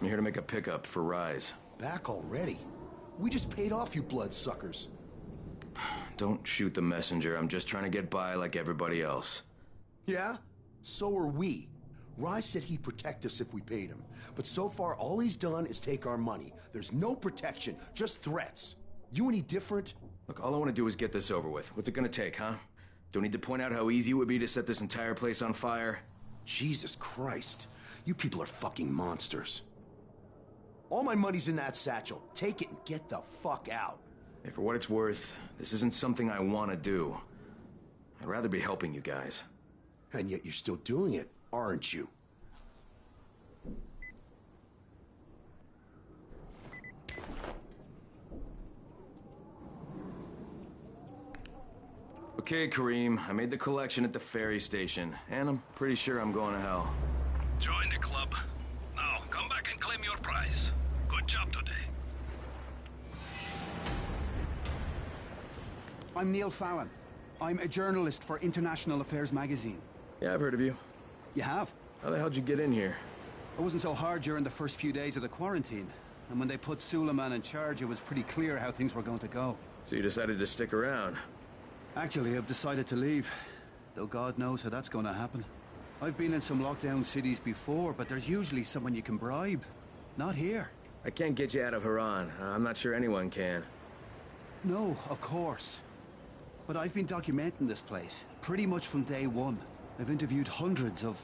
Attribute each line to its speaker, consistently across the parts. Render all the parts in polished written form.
Speaker 1: I'm here to make a pickup for Rise.
Speaker 2: Back already? We just paid off you bloodsuckers.
Speaker 1: Don't shoot the messenger. I'm just trying to get by like everybody else.
Speaker 2: Yeah? So are we. Rise said he'd protect us if we paid him. But so far, all he's done is take our money. There's no protection, just threats. You any different?
Speaker 1: Look, all I want to do is get this over with. What's it gonna take, huh? Do I need to point out how easy it would be to set this entire place on fire?
Speaker 2: Jesus Christ. You people are fucking monsters. All my money's in that satchel. Take it and get the fuck out.
Speaker 1: Hey, for what it's worth, this isn't something I want to do. I'd rather be helping you guys.
Speaker 2: And yet you're still doing it, aren't you?
Speaker 1: Okay, Kareem, I made the collection at the ferry station, and I'm pretty sure I'm going to hell.
Speaker 3: Join the club. Now, come back and claim your prize. Good job today.
Speaker 4: I'm Neil Fallon. I'm a journalist for International Affairs magazine.
Speaker 1: Yeah, I've heard of you.
Speaker 4: You have?
Speaker 1: How the hell'd you get in here?
Speaker 4: It wasn't so hard during the first few days of the quarantine. And when they put Suleiman in charge, it was pretty clear how things were going to go.
Speaker 1: So you decided to stick around?
Speaker 4: Actually, I've decided to leave. Though God knows how that's going to happen. I've been in some lockdown cities before, but there's usually someone you can bribe. Not here.
Speaker 1: I can't get you out of Haran. I'm not sure anyone can.
Speaker 4: No, of course. But I've been documenting this place, pretty much from day one. I've interviewed hundreds of...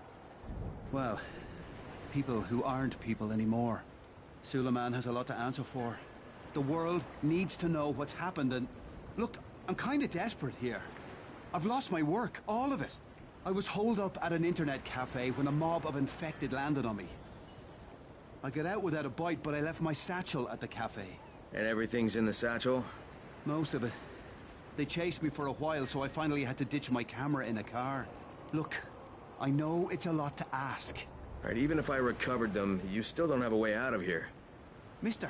Speaker 4: well, people who aren't people anymore. Suleiman has a lot to answer for. The world needs to know what's happened and... Look, I'm kinda desperate here. I've lost my work, all of it. I was holed up at an internet cafe when a mob of infected landed on me. I got out without a bite, but I left my satchel at the cafe.
Speaker 1: And everything's in the satchel?
Speaker 4: Most of it. They chased me for a while, so I finally had to ditch my camera in a car. Look, I know it's a lot to ask.
Speaker 1: Alright, even if I recovered them, you still don't have a way out of here.
Speaker 4: Mister,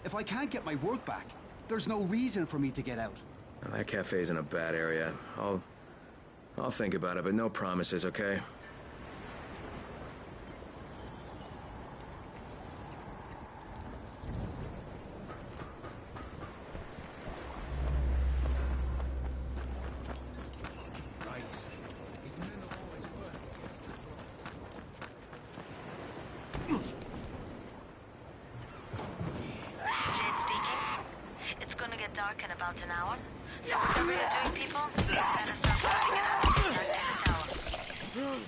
Speaker 4: if I can't get my work back, there's no reason for me to get out.
Speaker 1: Now, that cafe's in a bad area. I'll think about it, but no promises, okay?
Speaker 5: Dark in about an hour. So whatever you're doing, people, you better start working out and get the tower.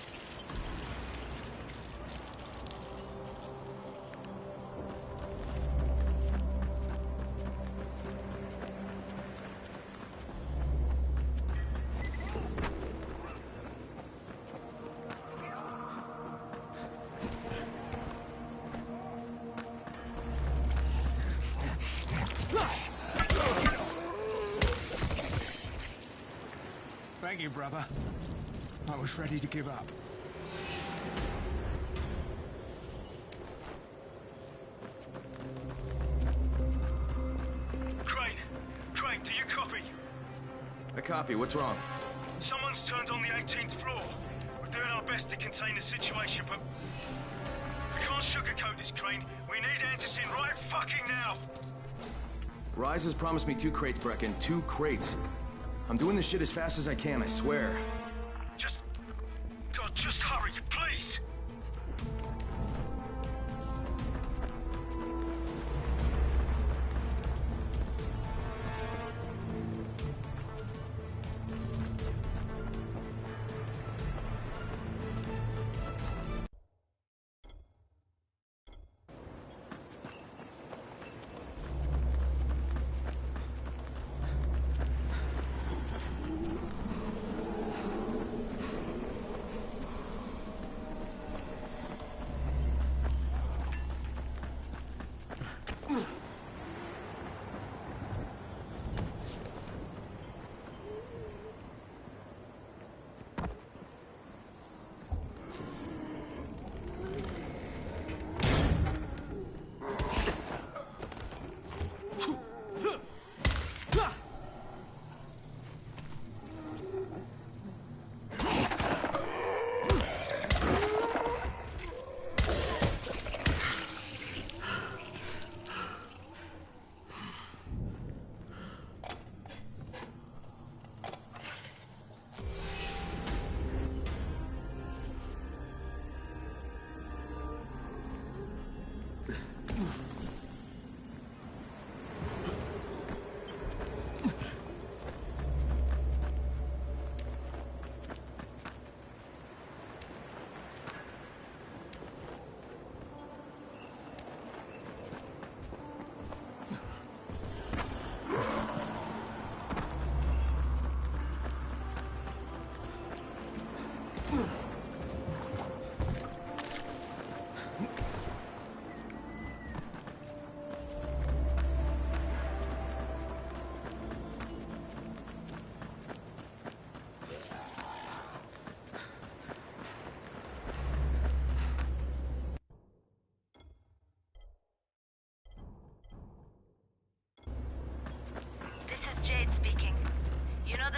Speaker 6: Thank you, brother. I was ready to give up.
Speaker 3: Crane, do you copy?
Speaker 1: I copy. What's wrong?
Speaker 3: Someone's turned on the 18th floor. We're doing our best to contain the situation, but... we can't sugarcoat this, Crane. We need Anderson right fucking now!
Speaker 1: Rise has promised me 2 crates, Brecken. 2 crates. I'm doing this shit as fast as I can, I swear.
Speaker 3: Just hurry, please!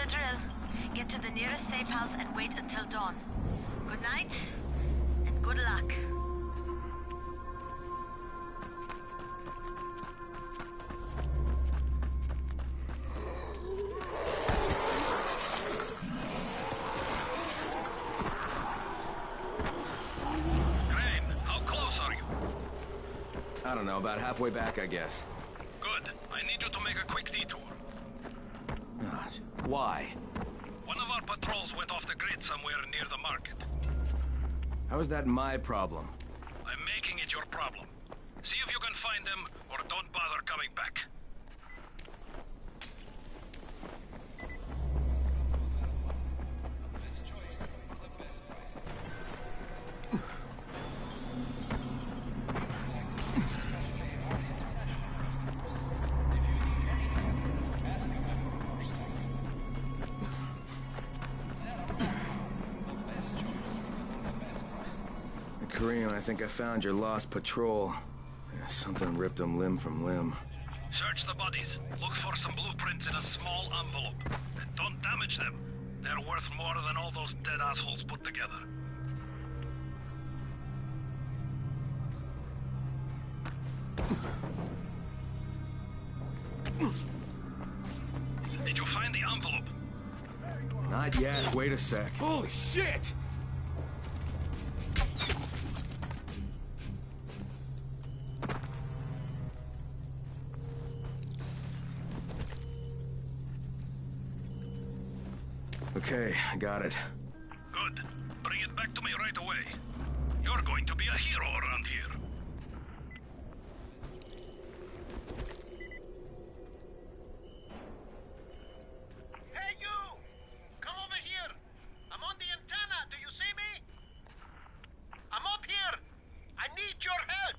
Speaker 5: the drill. Get to the nearest safe house and wait until dawn. Good night, and good luck.
Speaker 1: I don't know, about halfway back, I guess.
Speaker 3: Good. I need you to make a quick detour.
Speaker 1: Why?
Speaker 3: One of our patrols went off the grid somewhere near the market.
Speaker 1: How is that my problem?
Speaker 3: I'm making it your problem. See if you can find them, or don't bother coming back.
Speaker 1: Kareem, I think I found your lost patrol. Yeah, something ripped them limb from limb.
Speaker 3: Search the bodies. Look for some blueprints in a small envelope. And don't damage them. They're worth more than all those dead assholes put together. Did you find the envelope?
Speaker 1: Not yet. Wait a sec. Holy shit! Okay, I got it.
Speaker 3: Good. Bring it back to me right away. You're going to be a hero around here.
Speaker 7: Hey, you! Come over here! I'm on the antenna, do you see me? I'm up here! I need your help!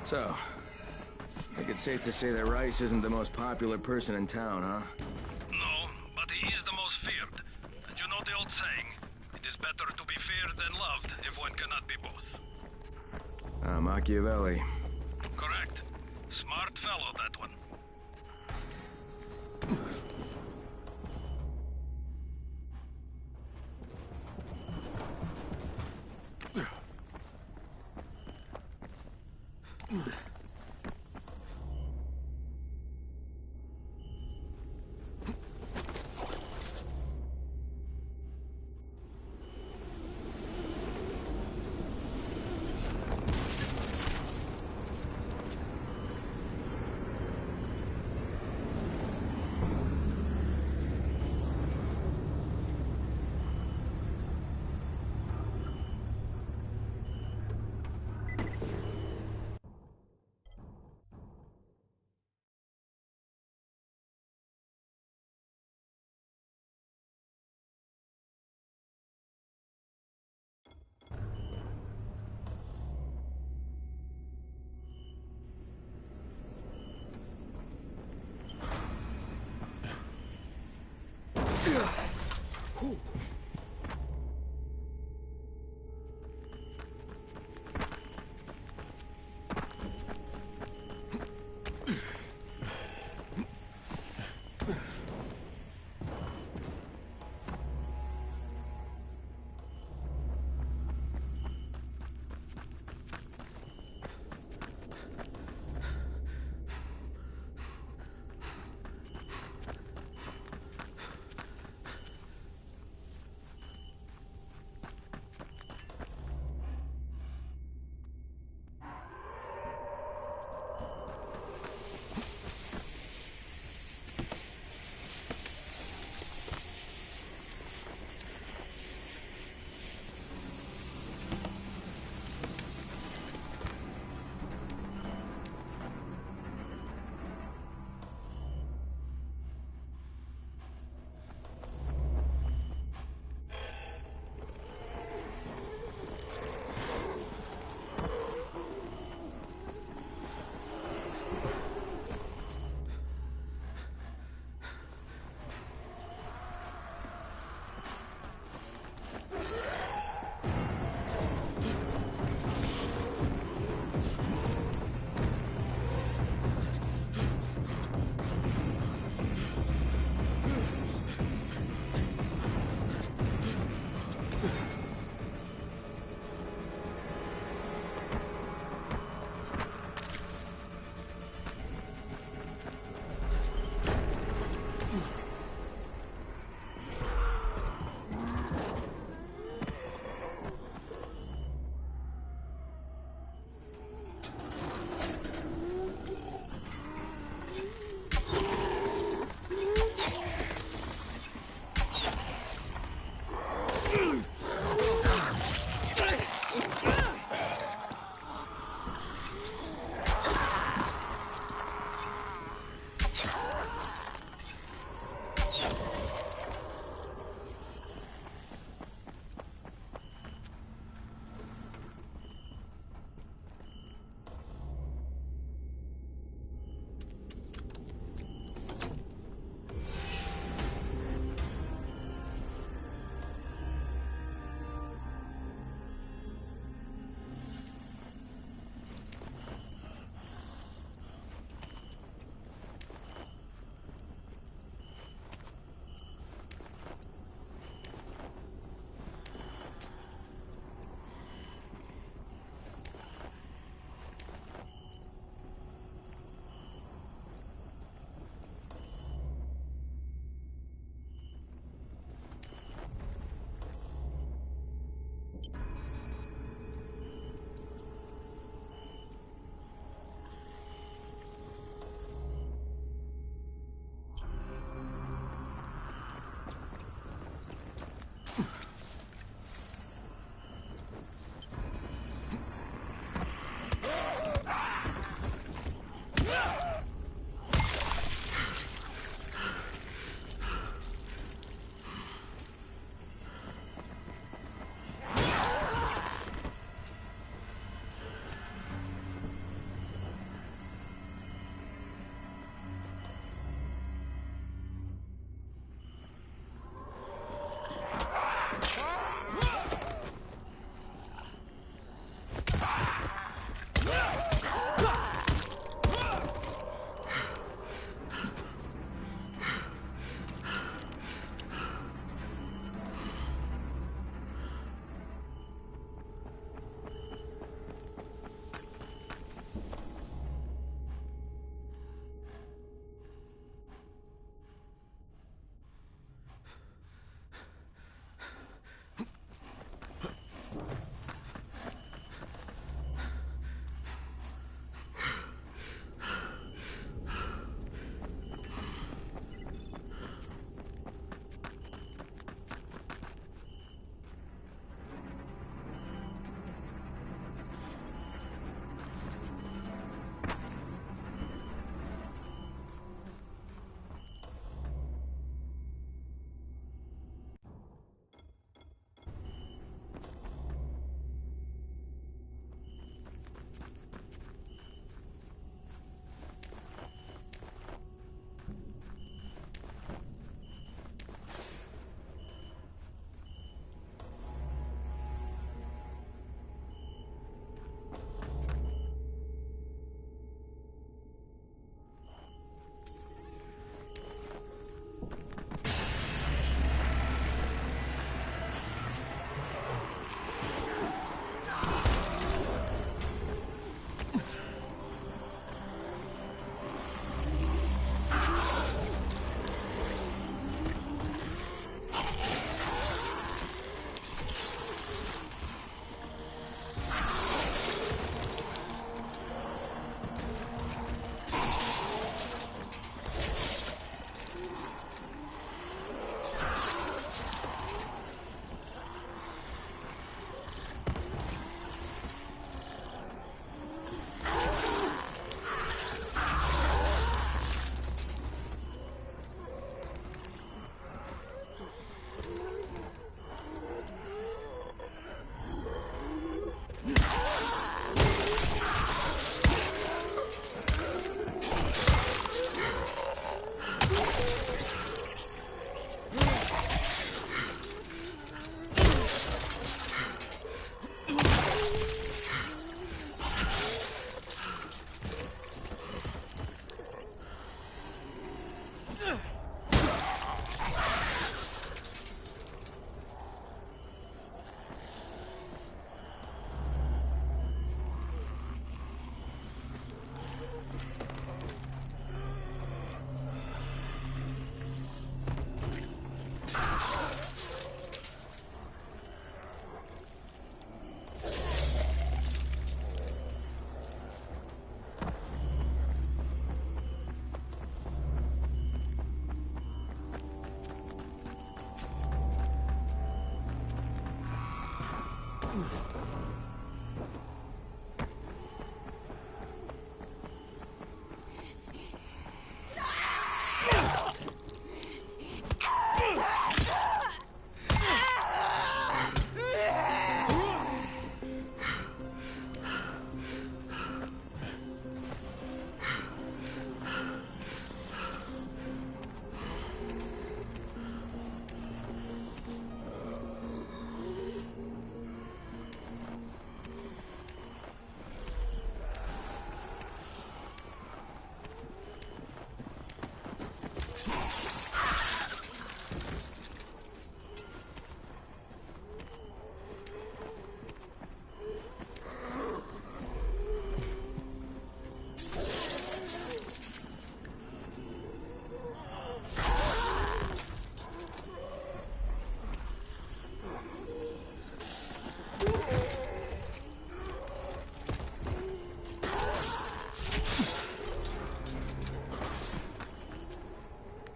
Speaker 1: So, I think it's safe to say that Rice isn't the most popular person in town, huh?
Speaker 3: No, but he is the most feared. And you know the old saying, it is better to be feared than loved if one cannot be both.
Speaker 1: Machiavelli.
Speaker 3: Correct. Smart fellow, that one.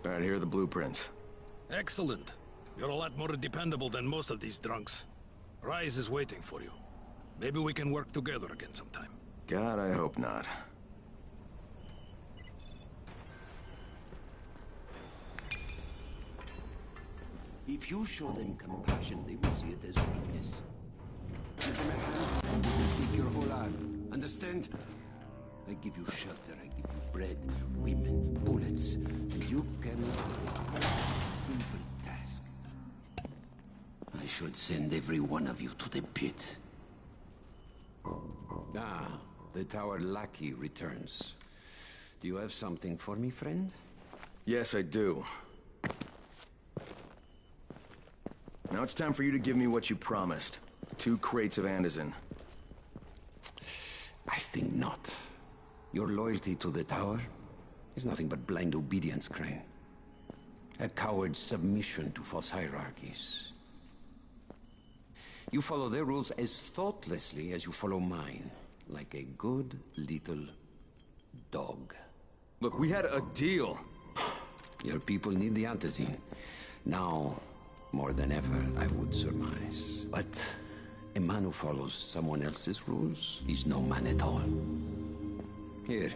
Speaker 1: Alright, here are the blueprints.
Speaker 6: Excellent. You're a lot more dependable than most of these drunks. Rais is waiting for you. Maybe we can work together again sometime.
Speaker 1: God, I hope not.
Speaker 8: If you show them compassion, they will see it as weakness. Give them a hand, and they will take your whole arm. Understand? I give you shelter, I give you bread, women, bullets, and you can... Simple task. I should send every one of you to the pit. Ah, the tower lackey returns. Do you have something for me, friend?
Speaker 1: Yes, I do. Now it's time for you to give me what you promised. 2 crates of Anderson.
Speaker 8: I think not. Your loyalty to the tower is nothing but blind obedience, Crane. A coward's submission to false hierarchies. You follow their rules as thoughtlessly as you follow mine, like a good little dog.
Speaker 1: Look, we had a deal.
Speaker 8: Your people need the antizin. Now, more than ever, I would surmise. But a man who follows someone else's rules is no man at all. Here,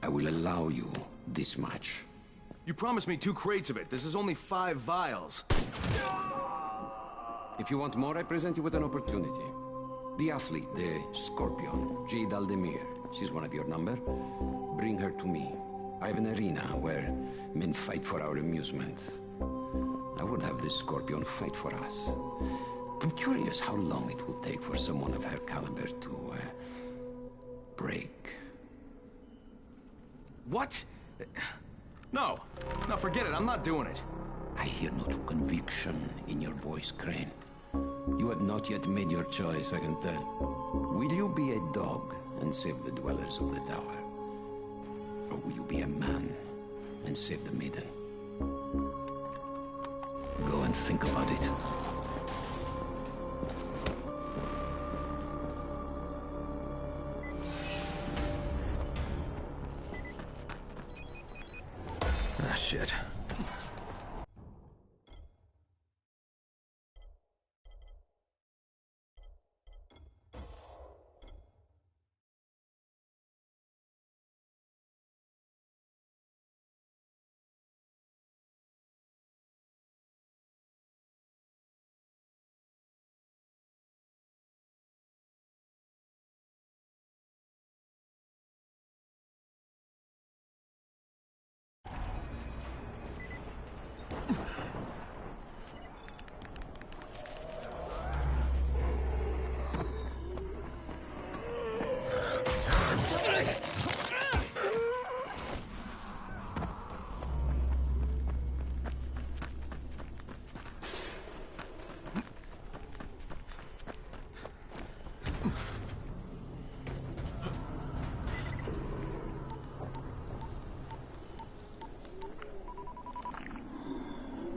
Speaker 8: I will allow you this much.
Speaker 1: You promised me 2 crates of it. This is only 5 vials.
Speaker 8: If you want more, I present you with an opportunity. The athlete, the Scorpion, Jade Aldemir. She's one of your number. Bring her to me. I have an arena where men fight for our amusement. I would have this Scorpion fight for us. I'm curious how long it will take for someone of her caliber to, break.
Speaker 1: What? No. No, forget it. I'm not doing it.
Speaker 8: I hear no true conviction in your voice, Crane. You have not yet made your choice, I can tell. Will you be a dog and save the dwellers of the tower? Or will you be a man and save the maiden? Go and think about it.
Speaker 1: Ah, shit.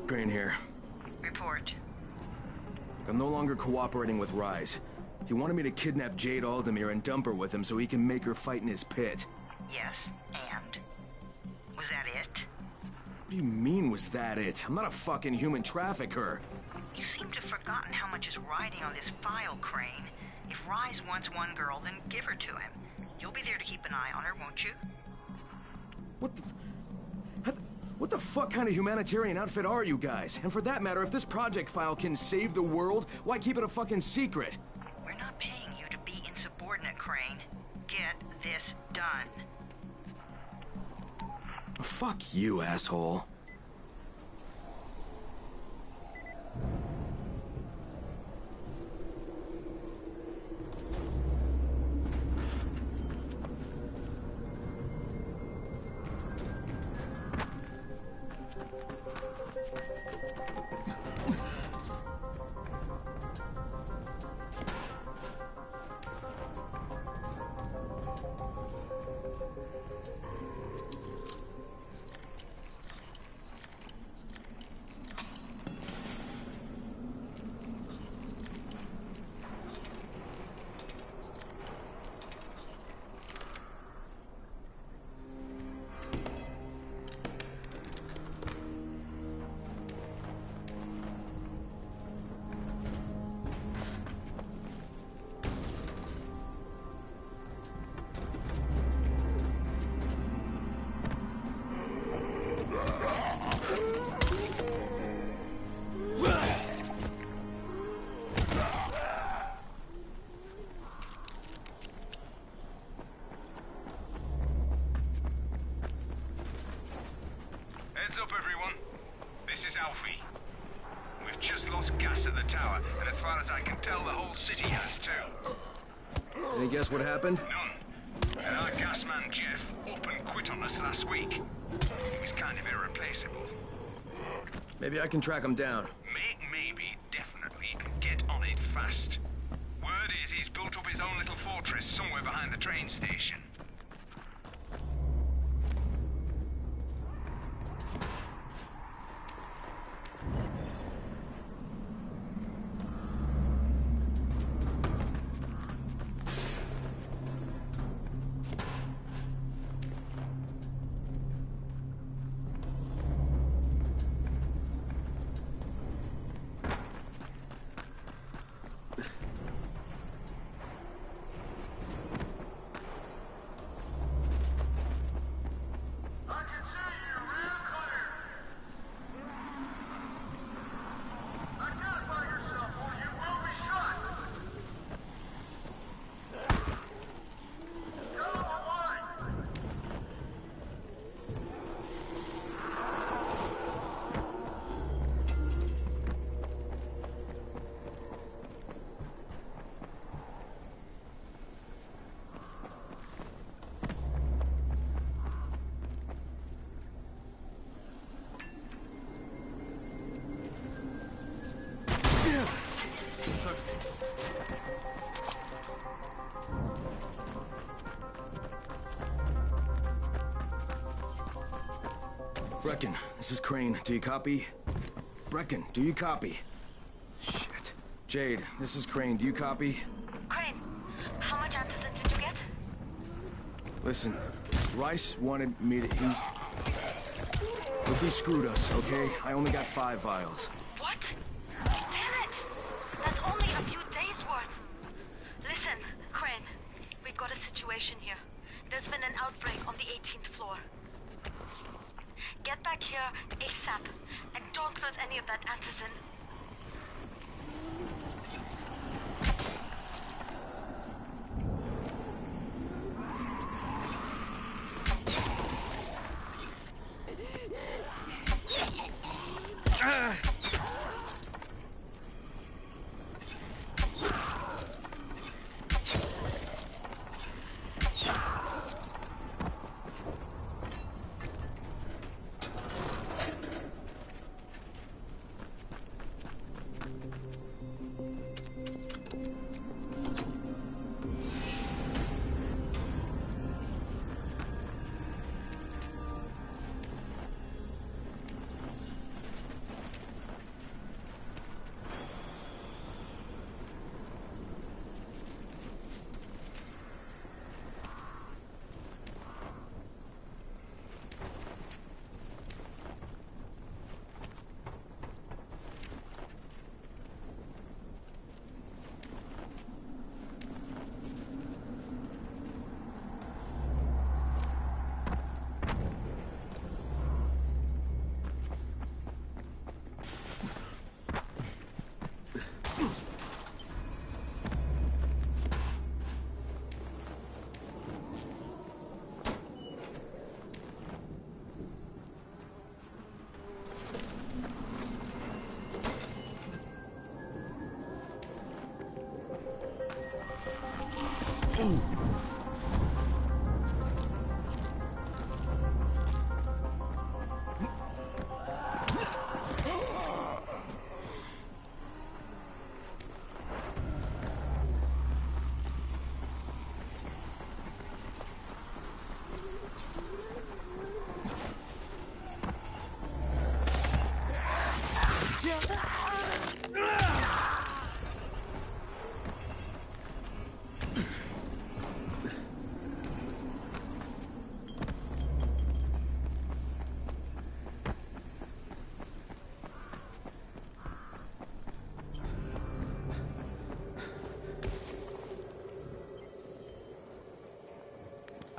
Speaker 1: Crane here.
Speaker 5: Report.
Speaker 1: I'm no longer cooperating with Rais. He wanted me to kidnap Jade Aldemir and dump her with him so he can make her fight in his pit.
Speaker 5: Yes, and? Was that it?
Speaker 1: What do you mean, was that it? I'm not a fucking human trafficker.
Speaker 9: You seem to have forgotten how much is riding on this file, Crane. If Rise wants one girl, then give her to him. You'll be there to keep an eye on her, won't you?
Speaker 1: What the fuck kind of humanitarian outfit are you guys? And for that matter, if this project file can save the world, why keep it a fucking secret?
Speaker 9: We're not paying you to be insubordinate, Crane. Get this done.
Speaker 1: Fuck you, asshole.
Speaker 3: Heads up, everyone. This is Alfie. We've just lost gas at the tower, and as far as I can tell, the whole city has too.
Speaker 1: Any guess what happened?
Speaker 3: None. And our gas man, Jeff, up and quit on us last week. He was kind of irreplaceable.
Speaker 1: Maybe I can track him down.
Speaker 3: Maybe, definitely, get on it fast. Word is he's built up his own little fortress somewhere behind the train station.
Speaker 1: Brecken, this is Crane. Do you copy? Brecken, do you copy? Shit. Jade, this is Crane. Do you copy?
Speaker 5: Crane, how much antizin did you get?
Speaker 1: Listen, Rice wanted me to... Look, he screwed us, okay? I only got 5 vials.
Speaker 5: What? Damn it! That's only a few days' worth. Listen, Crane, we've got a situation here. There's been an outbreak on the 18th floor. Get back here ASAP, and don't lose any of that antizin.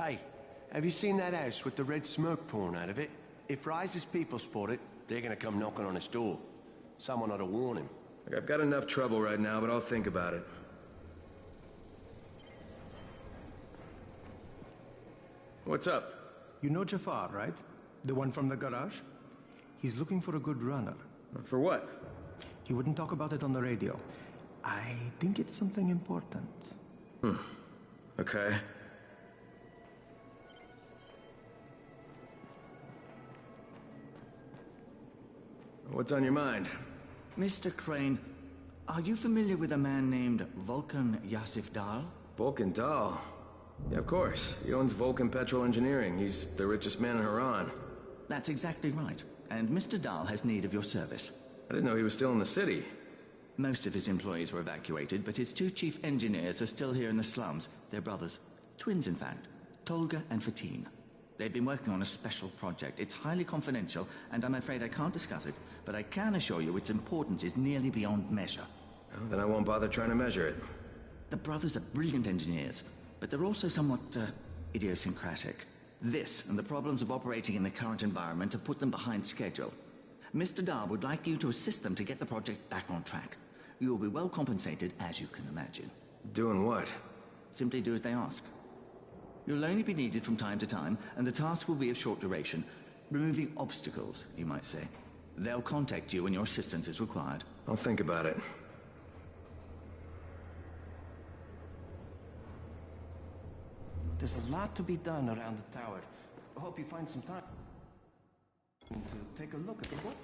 Speaker 10: Hey, have you seen that house with the red smoke pouring out of it? If Rise's people spot it, they're gonna come knocking on his door. Someone ought to warn him.
Speaker 1: Look, I've got enough trouble right now, but I'll think about it. What's up?
Speaker 11: You know Jafar, right? The one from the garage? He's looking for a good runner.
Speaker 1: For what?
Speaker 11: He wouldn't talk about it on the radio. I think it's something important.
Speaker 1: Okay. What's on your mind?
Speaker 4: Mr. Crane, are you familiar with a man named Vulcan Yasif Dahl?
Speaker 1: Vulcan Dahl? Yeah, of course. He owns Vulcan Petrol Engineering. He's the richest man in Haran.
Speaker 4: That's exactly right. And Mr. Dahl has need of your service.
Speaker 1: I didn't know he was still in the city.
Speaker 4: Most of his employees were evacuated, but his two chief engineers are still here in the slums. They're brothers. Twins, in fact. Tolga and Fatin. They've been working on a special project. It's highly confidential, and I'm afraid I can't discuss it, but I can assure you its importance is nearly beyond measure.
Speaker 1: Well, then I won't bother trying to measure it.
Speaker 4: The brothers are brilliant engineers, but they're also somewhat, idiosyncratic. This, and the problems of operating in the current environment, have put them behind schedule. Mr. Dahl would like you to assist them to get the project back on track. You will be well compensated, as you can imagine.
Speaker 1: Doing what?
Speaker 4: Simply do as they ask. You'll only be needed from time to time, and the task will be of short duration. Removing obstacles, you might say. They'll contact you when your assistance is required.
Speaker 1: I'll think about it.
Speaker 10: There's a lot to be done around the tower. I hope you find some time to take a look at the book.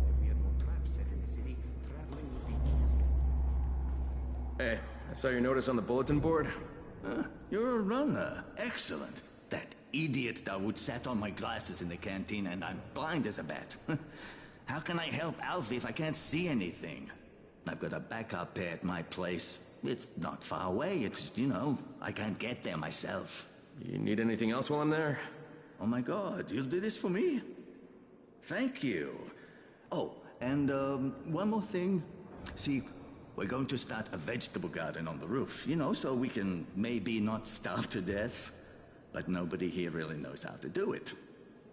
Speaker 10: If we had more traps set in the city, traveling would be easier.
Speaker 1: Hey, I saw your notice on the bulletin board.
Speaker 4: You're a runner. Excellent. That idiot Dawood sat on my glasses in the canteen, and I'm blind as a bat. How can I help Alfie if I can't see anything? I've got a backup pair at my place. It's not far away. It's, I can't get there myself.
Speaker 1: You need anything else while I'm there?
Speaker 4: Oh my God, you'll do this for me? Thank you. Oh, and one more thing. See, we're going to start a vegetable garden on the roof, so we can maybe not starve to death. But nobody here really knows how to do it.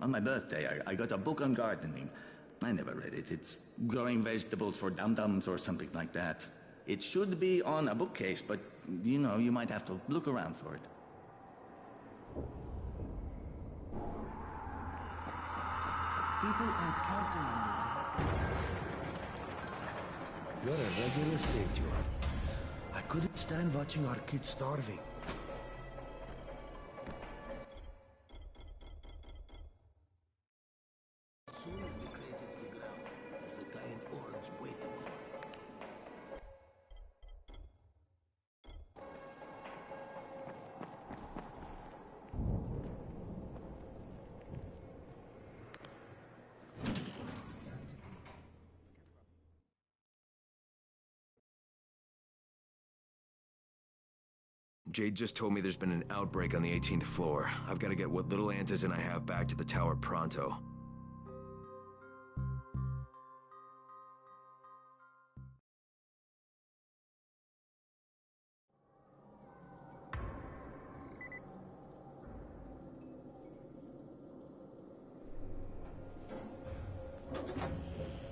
Speaker 4: On my birthday, I got a book on gardening. I never read it. It's growing vegetables for dum-dums or something like that. It should be on a bookcase, but, you might have to look around for it.
Speaker 10: People are counting on you.
Speaker 2: You're a regular saint, you are. I couldn't stand watching our kids starving. As soon as the crate hits the ground, there's a guy in orange waiting for it.
Speaker 1: Jade just told me there's been an outbreak on the 18th floor. I've got to get what little antizin I have back to the tower pronto.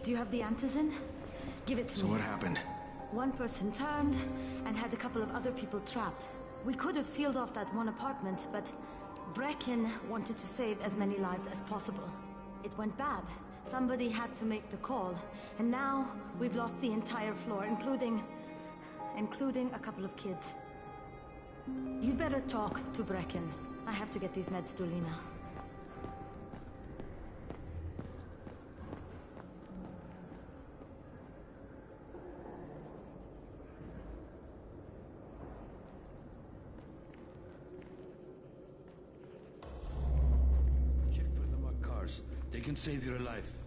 Speaker 5: Do you have the antizin? Give it to me.
Speaker 1: So what happened?
Speaker 5: One person turned and had a couple of other people trapped. We could have sealed off that one apartment, but Brecken wanted to save as many lives as possible. It went bad, Somebody had to make the call, and now we've lost the entire floor, including a couple of kids. You'd better talk to Brecken. I have to get these meds to Lena.
Speaker 12: Check for the marked cars. They can save your life.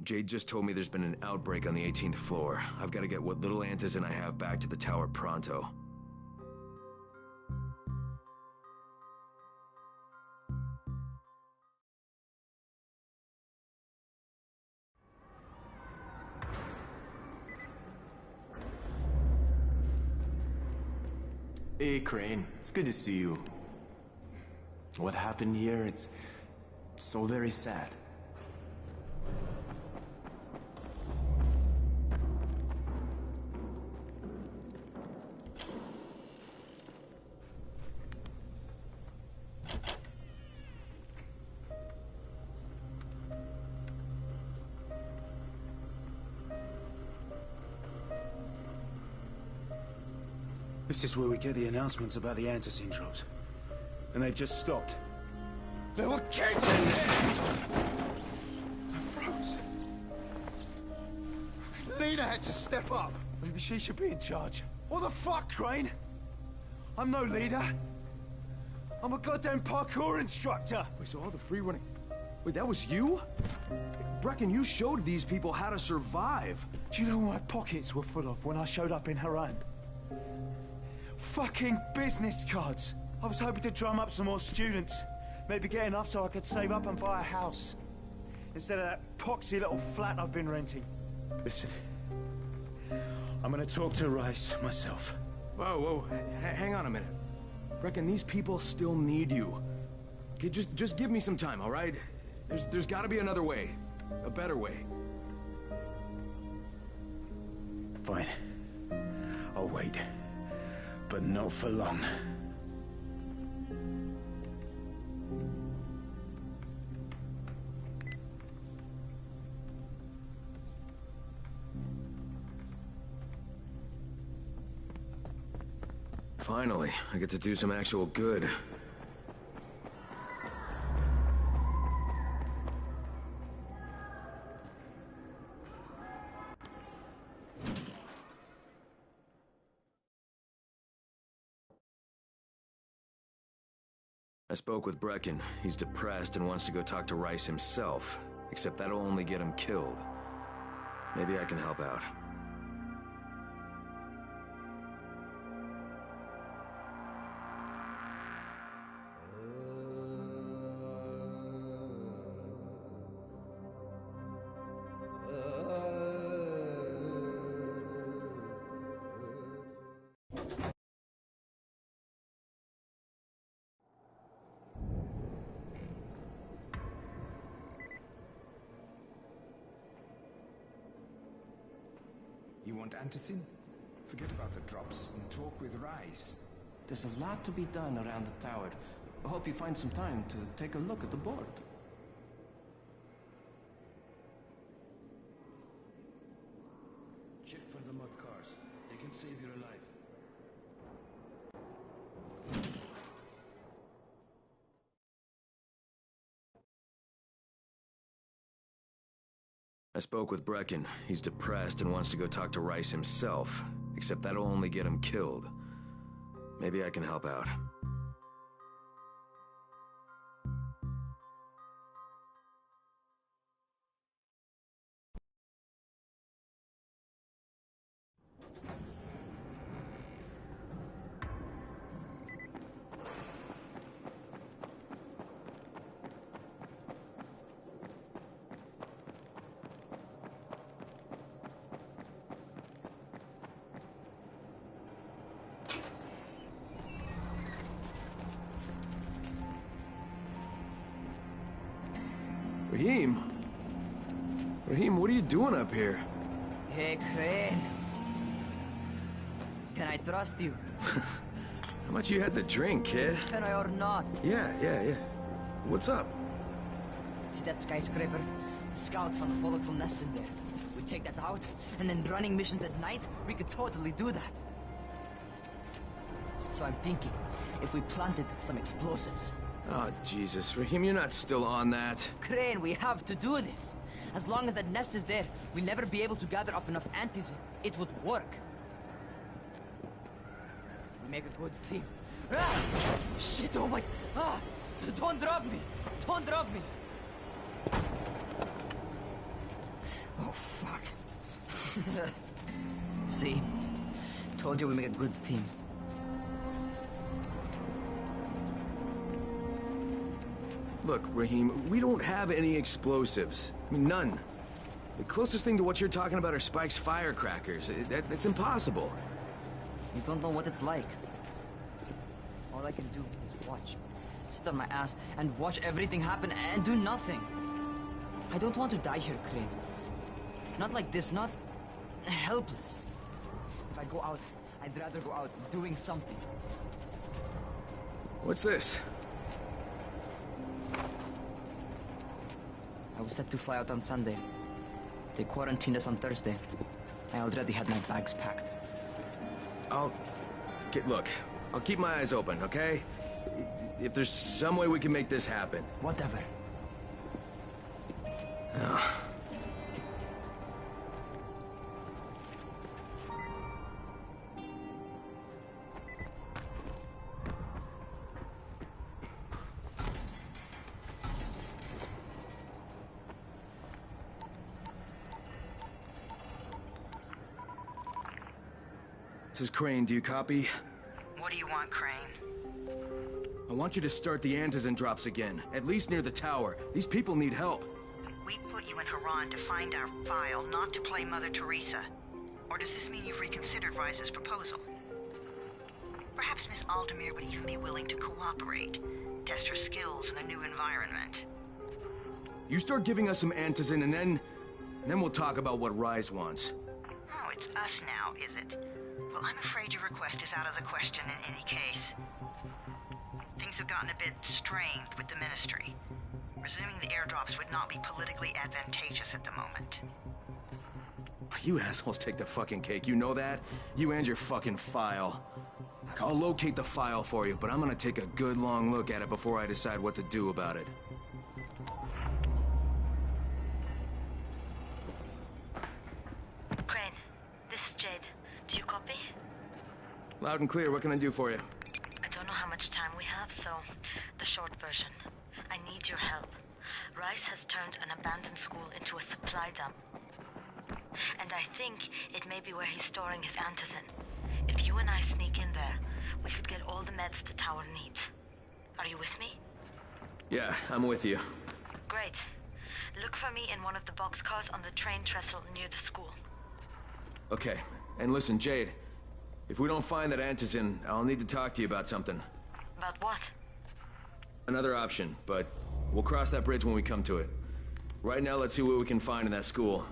Speaker 1: Jade just told me there's been an outbreak on the 18th floor. I've got to get what little antizin I have back to the tower pronto.
Speaker 13: Hey, Crane. It's good to see you. What happened here, it's so very sad.
Speaker 4: This is where we get the announcements about the antizin drops. And they've just stopped.
Speaker 2: There were kids in there! I froze. Lena had to step up.
Speaker 4: Maybe she should be in charge. What the fuck, Crane? I'm no leader. I'm a goddamn parkour instructor.
Speaker 1: Wait, so all the free running... Wait, that was you? Brecken, you showed these people how to survive.
Speaker 4: Do you know what my pockets were full of when I showed up in Haran? Fucking business cards. I was hoping to drum up some more students. Maybe get enough so I could save up and buy a house. Instead of that poxy little flat I've been renting. Listen. I'm gonna talk to Rais myself.
Speaker 1: Whoa, hang on a minute. Brecken, these people still need you. Okay, just give me some time, all right? There's gotta be another way. A better way.
Speaker 4: Fine. I'll wait. But not for long.
Speaker 1: Finally, I get to do some actual good. I spoke with Brecken. He's depressed and wants to go talk to Rais himself. Except that'll only get him killed. Maybe I can help out.
Speaker 14: You want antizin? Forget about the drops and talk with Rais.
Speaker 13: There's a lot to be done around the tower. I hope you find some time to take a look at the board.
Speaker 12: Check for the mud cars. They can save your life.
Speaker 1: I spoke with Brecken. He's depressed and wants to go talk to Rais himself. Except that'll only get him killed. Maybe I can help out. Raheem? Raheem, what are you doing up here?
Speaker 15: Hey, Crane. Can I trust you?
Speaker 1: How much you had to drink, kid?
Speaker 15: Can I or not?
Speaker 1: Yeah. What's up?
Speaker 15: See that skyscraper? The scout found a volatile nest in there. We take that out, and then running missions at night, we could totally do that. So I'm thinking, if we planted some explosives.
Speaker 1: Oh, Jesus. Raheem, you're not still on that.
Speaker 15: Crane, we have to do this. As long as that nest is there, we'll never be able to gather up enough antizin. It would work. We make a good team. Ah! Shit, oh my... Ah! Don't drop me! Don't drop me! Oh, fuck. See? Told you we make a good team.
Speaker 1: Look, Raheem, we don't have any explosives. I mean, none. The closest thing to what you're talking about are Spike's firecrackers. That's impossible.
Speaker 15: You don't know what it's like. All I can do is watch. Sit on my ass and watch everything happen and do nothing. I don't want to die here, Crane. Not like this, not helpless. If I go out, I'd rather go out doing something.
Speaker 1: What's this?
Speaker 15: I was set to fly out on Sunday. They quarantined us on Thursday. I already had my bags packed.
Speaker 1: Look, I'll keep my eyes open, okay? If there's some way we can make this happen.
Speaker 15: Whatever.
Speaker 1: Oh. This is Crane. Do you copy?
Speaker 9: What do you want, Crane?
Speaker 1: I want you to start the antizin drops again, at least near the tower. These people need help.
Speaker 9: We put you in Haran to find our file, not to play Mother Teresa. Or does this mean you've reconsidered Rise's proposal? Perhaps Miss Aldemir would even be willing to cooperate, test her skills in a new environment.
Speaker 1: You start giving us some antizin and then we'll talk about what Rise wants.
Speaker 9: Oh, it's us now, is it? Well, I'm afraid your request is out of the question in any case. Things have gotten a bit strained with the Ministry. Resuming the airdrops would not be politically advantageous at the moment.
Speaker 1: You assholes take the fucking cake, you know that? You and your fucking file. Look, I'll locate the file for you, but I'm gonna take a good long look at it before I decide what to do about it.
Speaker 16: Crane, this is Jade. Do you copy?
Speaker 1: Loud and clear, what can I do for you?
Speaker 16: I don't know how much time we have, so the short version. I need your help. Rice has turned an abandoned school into a supply dump. And I think it may be where he's storing his antizin. If you and I sneak in there, we could get all the meds the tower needs. Are you with me?
Speaker 1: Yeah, I'm with you.
Speaker 16: Great. Look for me in one of the boxcars on the train trestle near the school.
Speaker 1: Okay, and listen, Jade. If we don't find that antizin, I'll need to talk to you about something.
Speaker 16: About what?
Speaker 1: Another option, but we'll cross that bridge when we come to it. Right now, let's see what we can find in that school.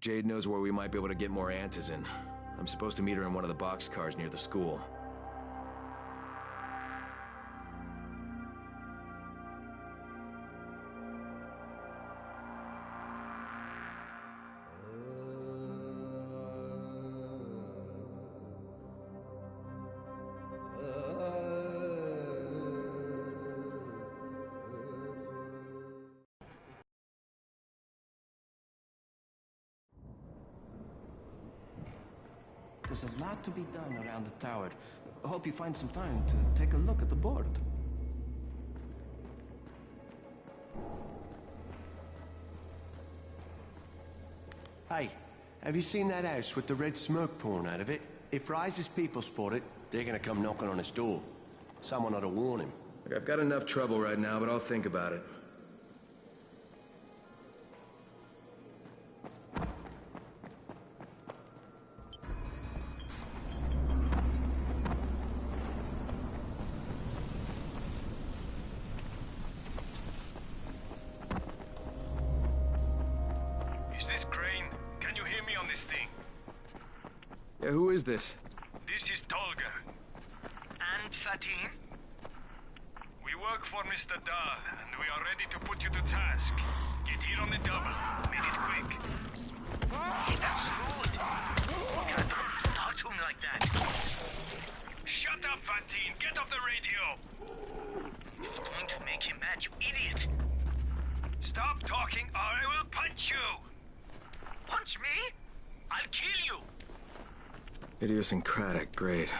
Speaker 1: Jade knows where we might be able to get more antizin. I'm supposed to meet her in one of the boxcars near the school.
Speaker 13: There's a lot to be done around the tower. I hope you find some time to take a look at the board.
Speaker 10: Hey, have you seen that house with the red smoke pouring out of it? If Rise's people spot it, they're gonna come knocking on his door. Someone ought to warn him.
Speaker 1: Look, I've got enough trouble right now, but I'll think about it. Yeah, who is this?
Speaker 3: This is Tolga.
Speaker 9: And Fatin?
Speaker 3: We work for Mr. Dahl, and we are ready to put you to task. Get here on the double. Make it quick.
Speaker 9: Hey, that's rude. You can't talk to him like that.
Speaker 3: Shut up, Fatin. Get off the radio.
Speaker 9: You're going to make him mad, you idiot.
Speaker 3: Stop talking or I will punch you.
Speaker 9: Punch me? I'll kill you.
Speaker 1: Idiosyncratic, great.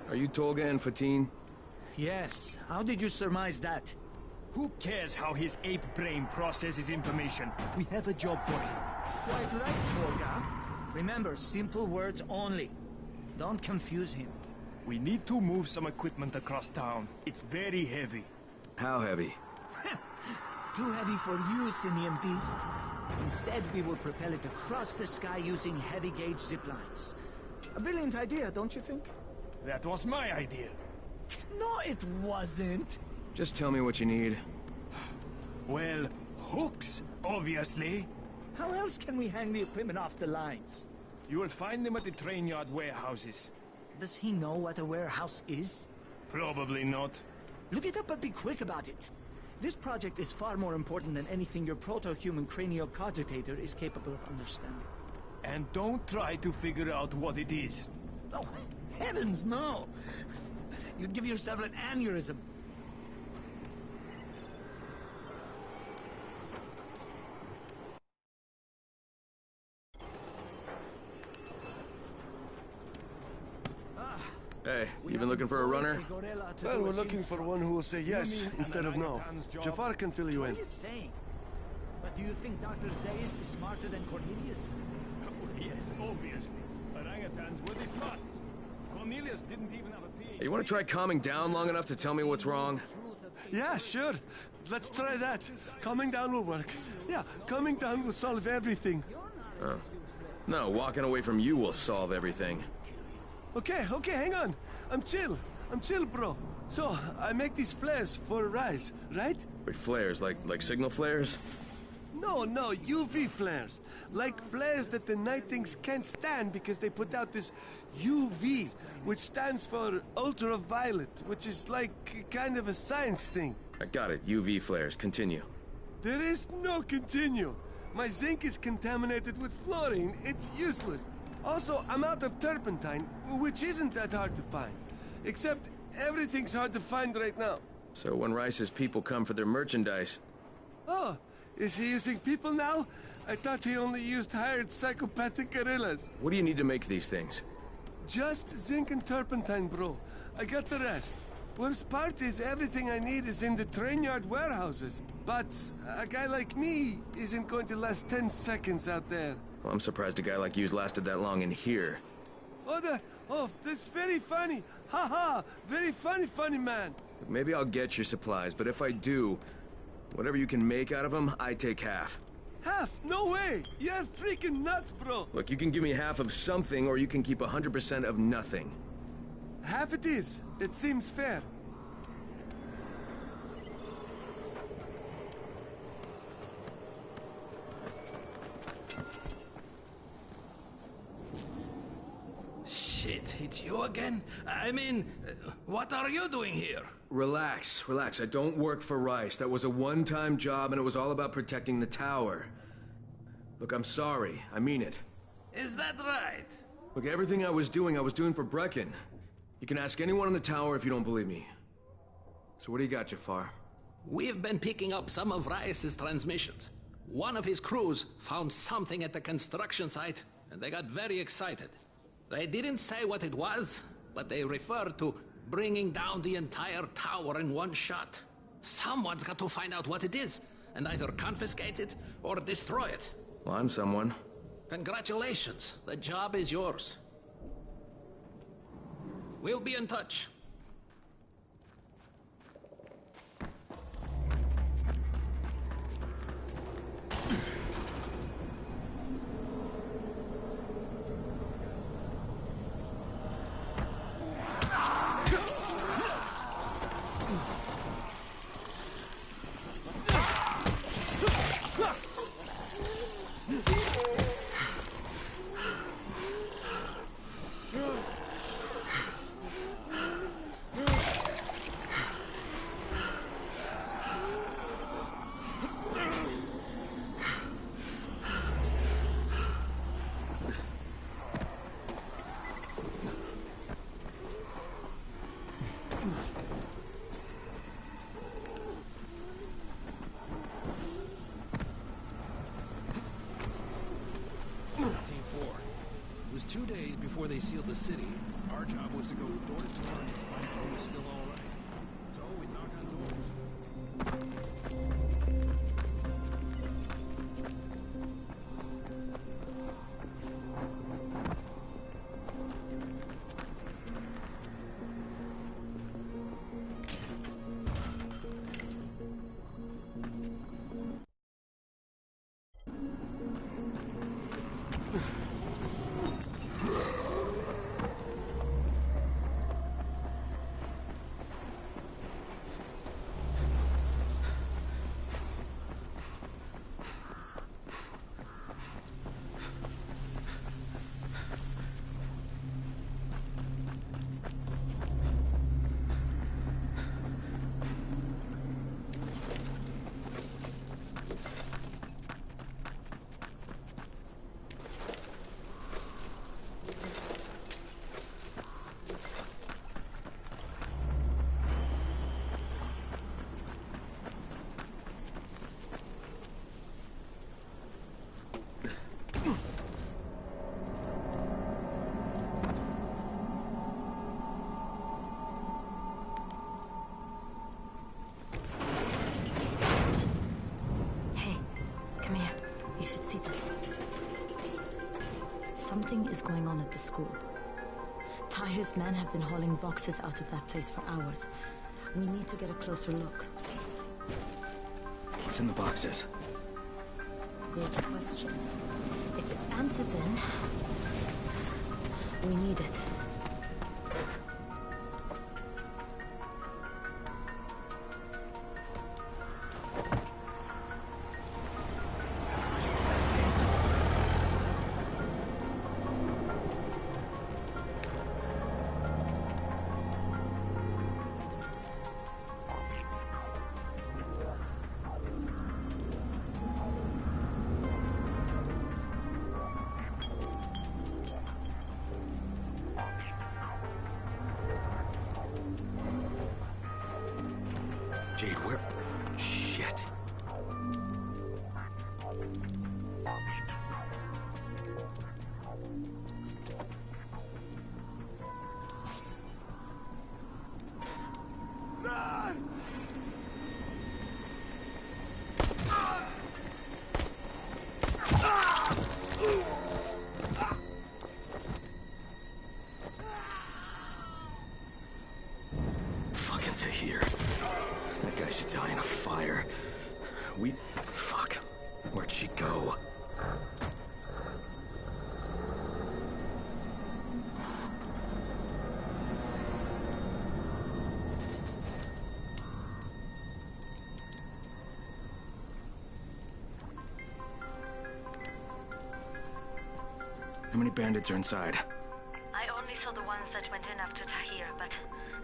Speaker 1: Are you Tolga and Fatin?
Speaker 17: Yes. How did you surmise that? Who cares how his ape brain processes information? We have a job for him. Quite right, Tolga. Remember, simple words only. Don't confuse him. We need to move some equipment across town. It's very heavy.
Speaker 1: How heavy?
Speaker 17: Too heavy for you, Sinian Beast. Instead, we will propel it across the sky using heavy-gauge zip lines. A brilliant idea, don't you think? That was my idea. No, it wasn't.
Speaker 1: Just tell me what you need.
Speaker 17: Well, hooks, obviously. How else can we hang the equipment off the lines? You will find them at the train yard warehouses. Does he know what a warehouse is? Probably not. Look it up, but be quick about it. This project is far more important than anything your proto-human cranial cogitator is capable of understanding. And don't try to figure out what it is. Oh, heavens, no! You'd give yourself an aneurysm.
Speaker 1: Hey, you been looking for a runner?
Speaker 10: Well, we're looking for one who will say yes instead of no. Jafar can fill you in.
Speaker 17: What are you saying? But do you think Dr. Zayas is smarter than Cornelius? Yes, obviously. Orangutans were the smartest. Cornelius didn't even have a PhD.
Speaker 1: Hey, you want to try calming down long enough to tell me what's wrong?
Speaker 10: Yeah, sure. Let's try that. Calming down will work. Yeah, calming down will solve everything.
Speaker 1: Oh. No, walking away from you will solve everything.
Speaker 10: Okay, hang on. I'm chill, bro. So, I make these flares for Rise, right?
Speaker 1: Wait, flares? Like signal flares?
Speaker 18: No, UV flares. Like flares that the Night Things can't stand because they put out this UV, which stands for ultraviolet, which is like kind of a science thing.
Speaker 1: I got it. UV flares. Continue.
Speaker 18: There is no continue. My zinc is contaminated with fluorine. It's useless. Also, I'm out of turpentine, which isn't that hard to find. Except everything's hard to find right now.
Speaker 1: So when Rice's people come for their merchandise...
Speaker 18: Oh, is he using people now? I thought he only used hired psychopathic guerrillas.
Speaker 1: What do you need to make these things?
Speaker 18: Just zinc and turpentine, bro. I got the rest. Worst part is everything I need is in the train yard warehouses. But a guy like me isn't going to last 10 seconds out there.
Speaker 1: Well, I'm surprised a guy like you's lasted that long in here.
Speaker 18: Oh, that's very funny. Ha ha, very funny man.
Speaker 1: Maybe I'll get your supplies, but if I do, whatever you can make out of them, I take half.
Speaker 18: Half? No way! You're freaking nuts, bro!
Speaker 1: Look, you can give me half of something, or you can keep 100% of nothing.
Speaker 18: Half it is. It seems fair.
Speaker 6: Shit, it's you again? I mean, what are you doing here?
Speaker 1: Relax. I don't work for Rice. That was a one-time job, and it was all about protecting the tower. Look, I'm sorry. I mean it.
Speaker 6: Is that right?
Speaker 1: Look, everything I was doing for Brecken. You can ask anyone in the tower if you don't believe me. So what do you got, Jafar?
Speaker 6: We've been picking up some of Rice's transmissions. One of his crews found something at the construction site, and they got very excited. They didn't say what it was, but they referred to bringing down the entire tower in one shot. Someone's got to find out what it is, and either confiscate it or destroy it.
Speaker 1: Well, I'm someone.
Speaker 6: Congratulations. The job is yours. We'll be in touch. It was 2 days before they sealed the city. Our job was to go door to door and find out who was still all right. So we knock on doors.
Speaker 5: Something is going on at the school. Tahir's men have been hauling boxes out of that place for hours. We need to get a closer look.
Speaker 1: What's in the boxes?
Speaker 5: Good question. If it's antizin, we need it.
Speaker 1: Jade, where... Shit. Fucking Tahir. That guy should die in a fire. Fuck. Where'd she go? How many bandits are inside?
Speaker 16: I only saw the ones that went in after Tahir, but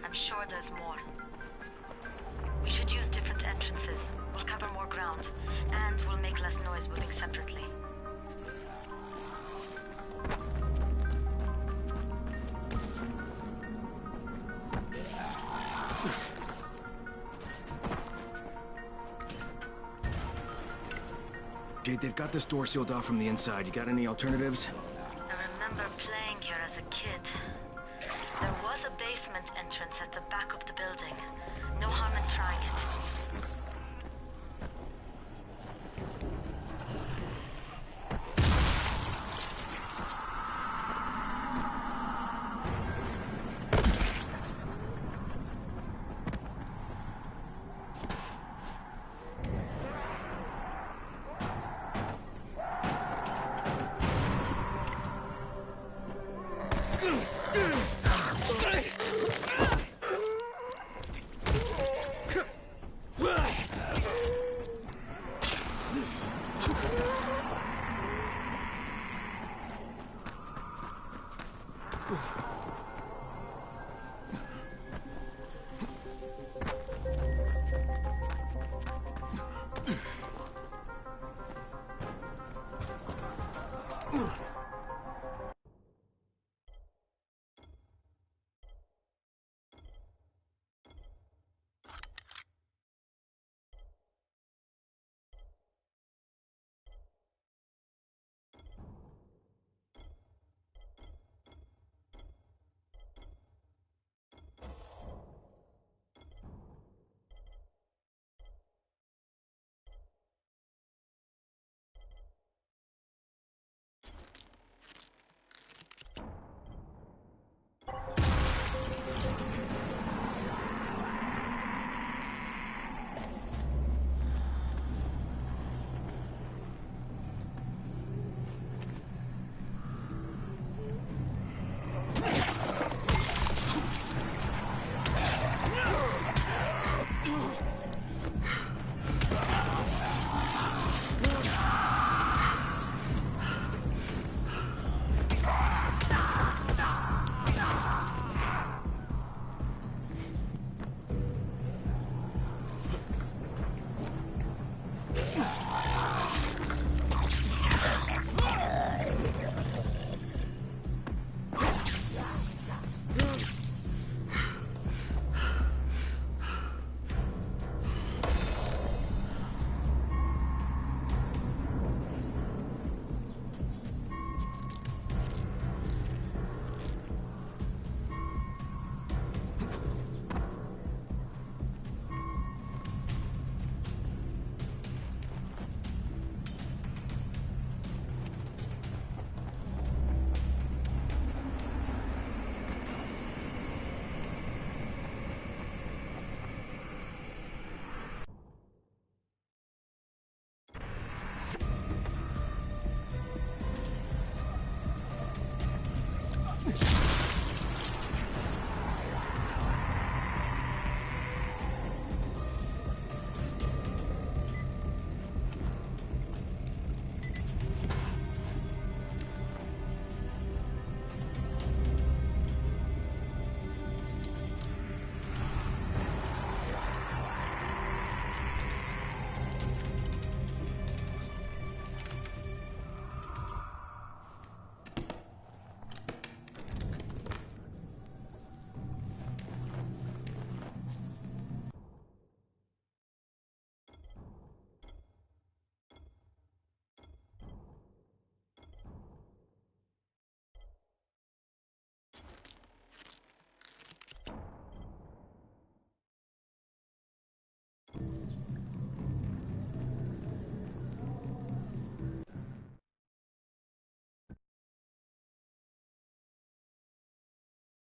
Speaker 16: I'm sure there's more. We should use different entrances. We'll cover more ground, and we'll make less noise moving separately.
Speaker 1: Jade, they've got this door sealed off from the inside. You got any alternatives?
Speaker 16: I remember playing here as a kid. There was a basement entrance at the back of the building. No harm in trying it.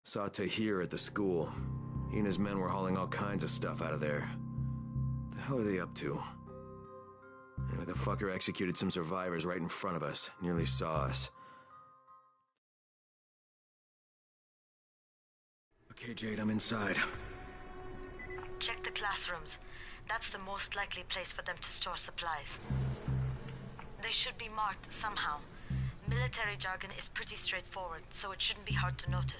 Speaker 1: Saw Tahir at the school. He and his men were hauling all kinds of stuff out of there. What the hell are they up to? Anyway, the fucker executed some survivors right in front of us. Nearly saw us. Okay, Jade, I'm inside.
Speaker 16: Check the classrooms. That's the most likely place for them to store supplies. They should be marked somehow. Military jargon is pretty straightforward, so it shouldn't be hard to notice.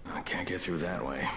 Speaker 1: I can't get through that way.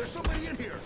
Speaker 2: There's somebody in here!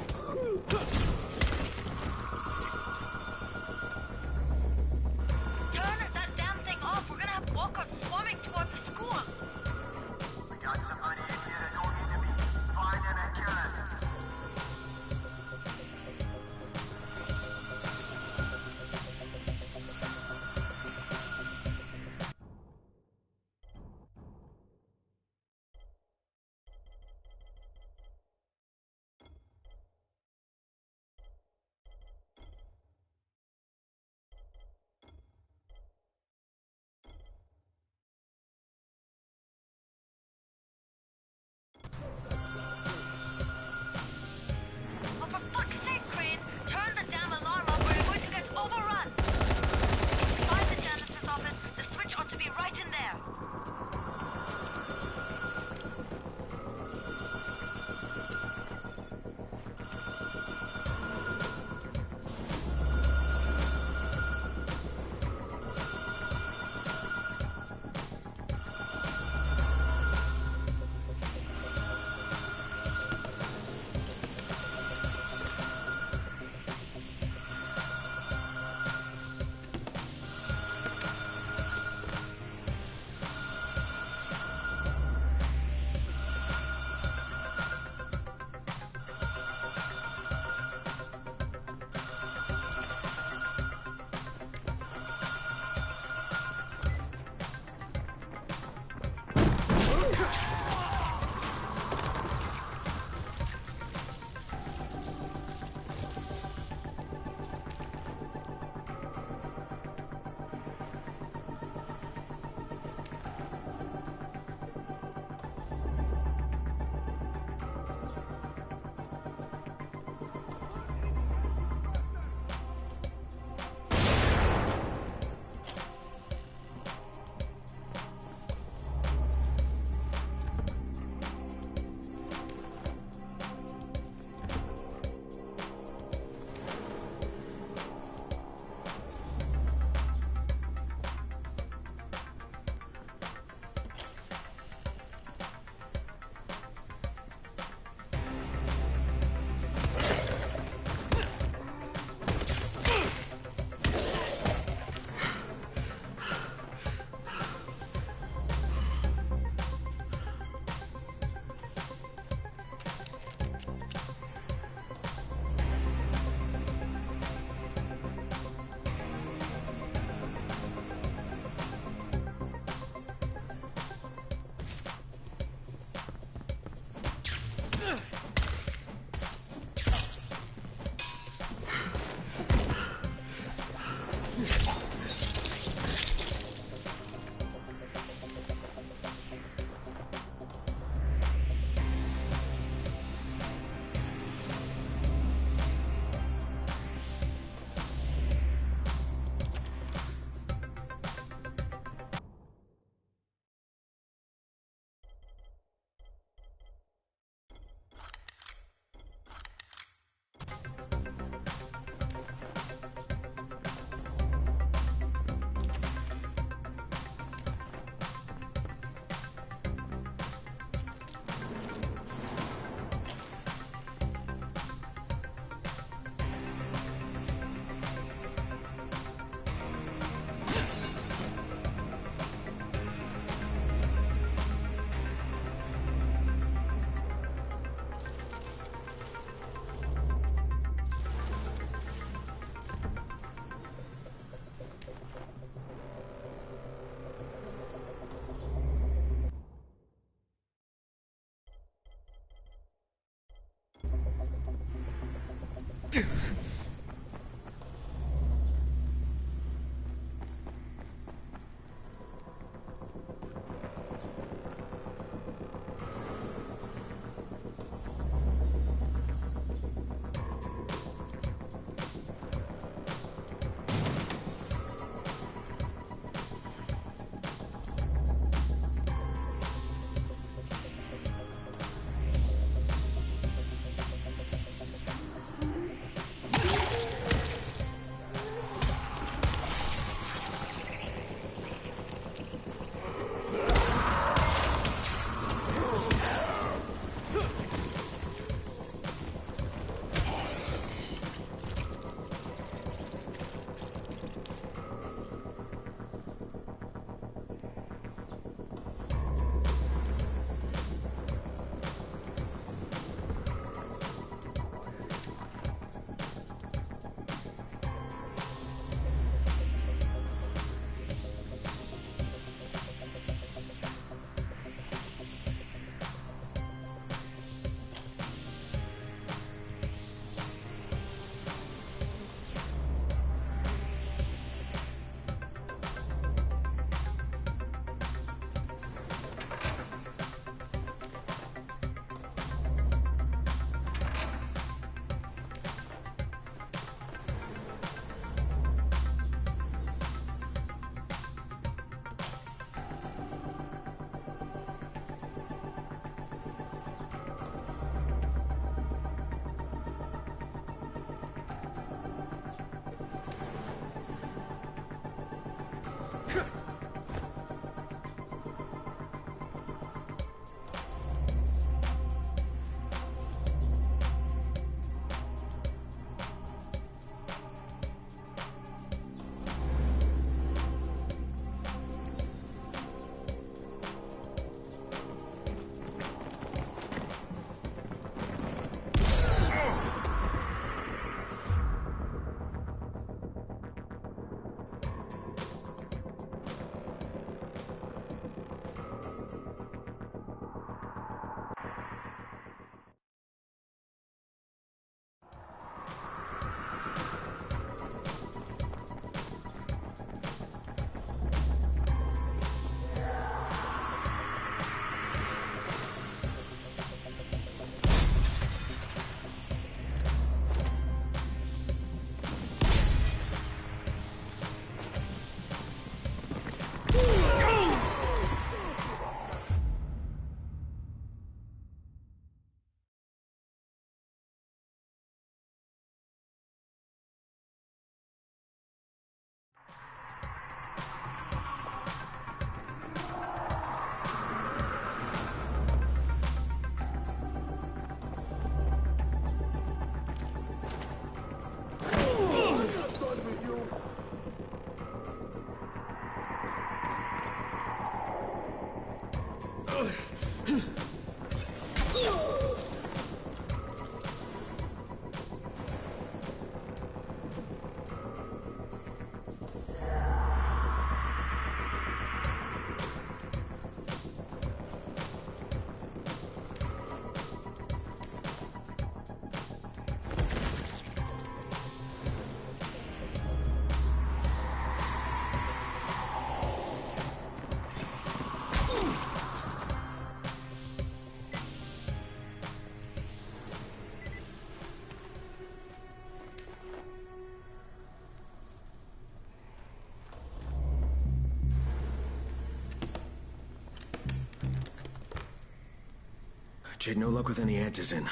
Speaker 1: Jade, no luck with any antizin.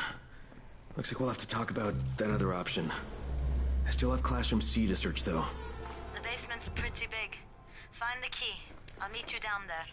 Speaker 1: Looks like we'll have to talk about that other option. I still have Classroom C to search, though.
Speaker 16: The basement's pretty big. Find the key. I'll meet you down there.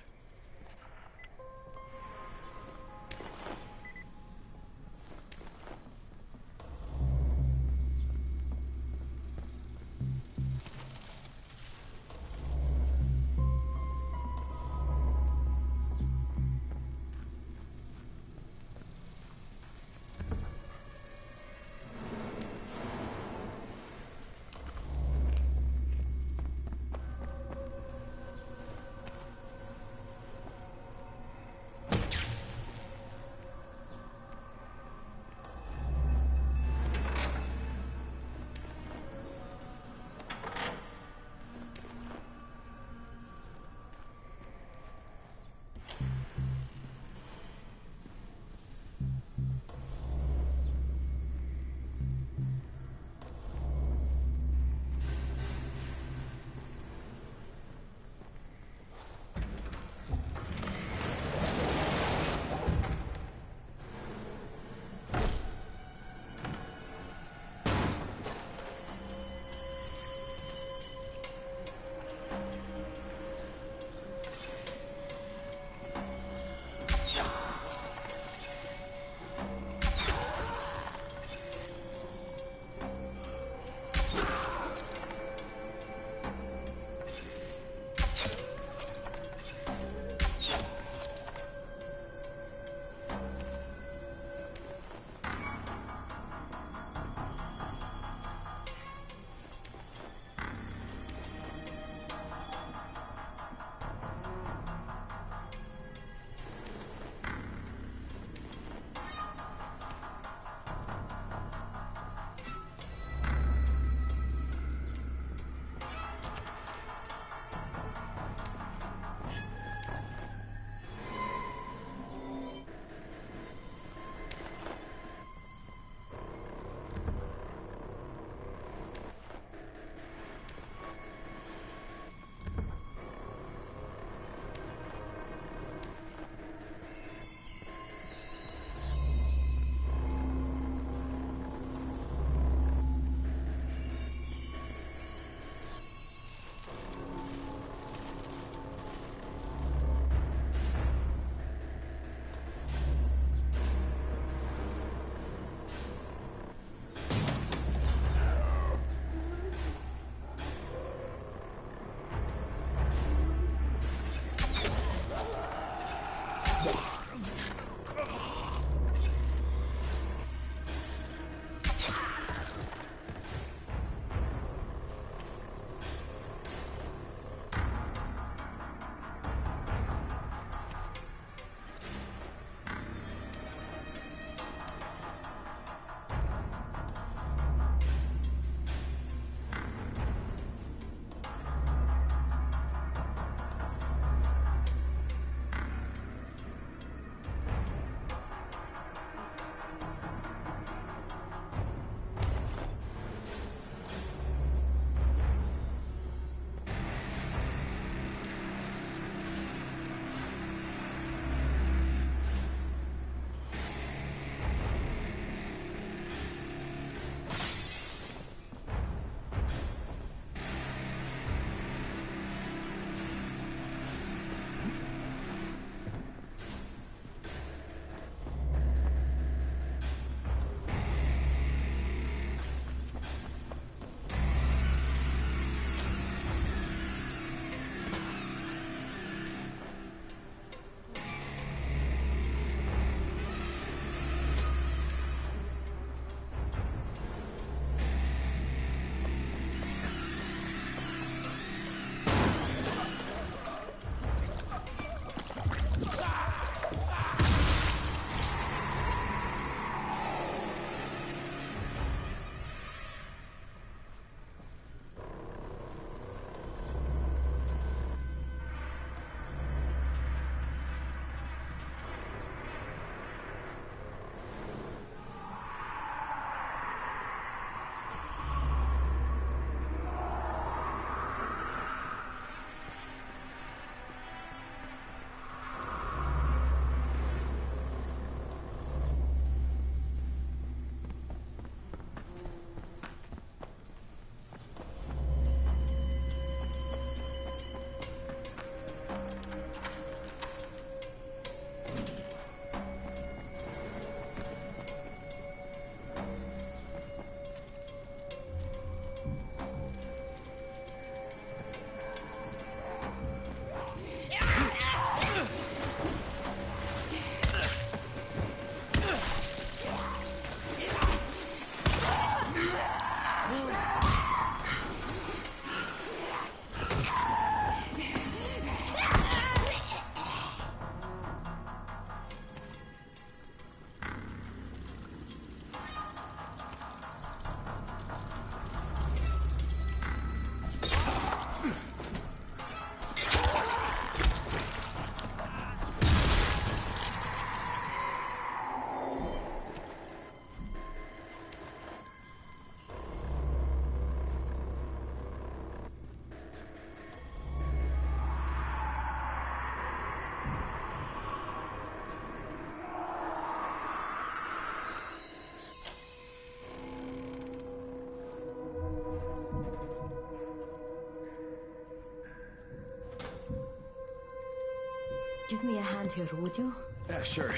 Speaker 5: Give me a hand here, would you?
Speaker 1: Yeah, sure.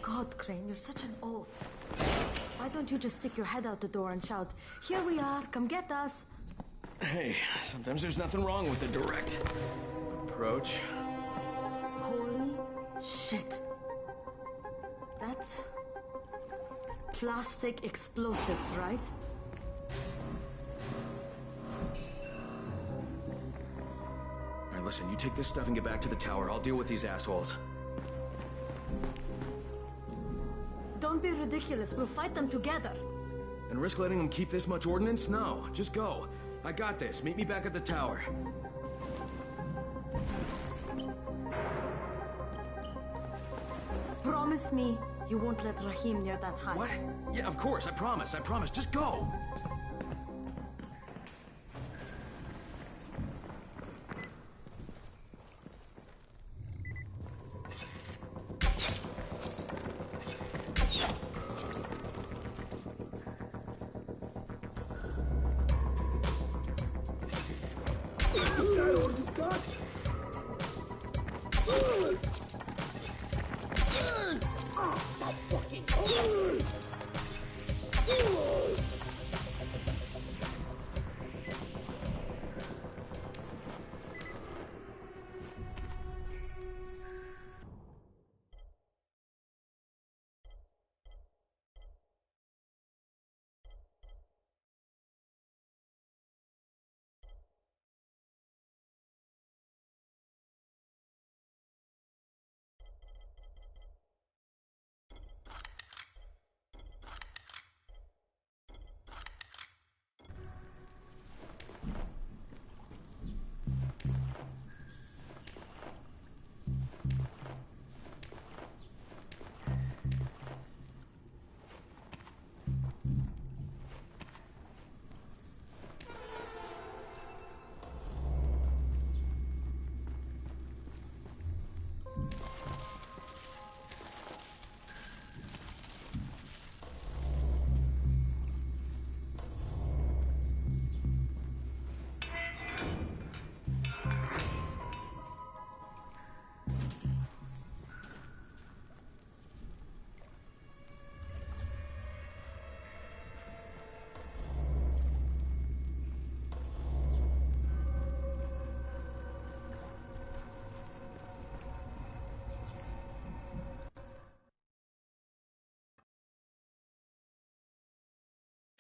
Speaker 5: God, Crane, you're such an oaf. Why don't you just stick your head out the door and shout, "Here we are, come get us"?
Speaker 1: Hey, sometimes there's nothing wrong with a direct approach.
Speaker 5: Holy shit. That's plastic explosives, right?
Speaker 1: All right, listen, you take this stuff and get back to the tower. I'll deal with these assholes.
Speaker 5: Don't be ridiculous. We'll fight them together.
Speaker 1: And risk letting them keep this much ordnance? No, just go. I got this. Meet me back at the tower.
Speaker 5: Promise me you won't let Rahim near that hive.
Speaker 1: What? Yeah, of course. I promise. Just go.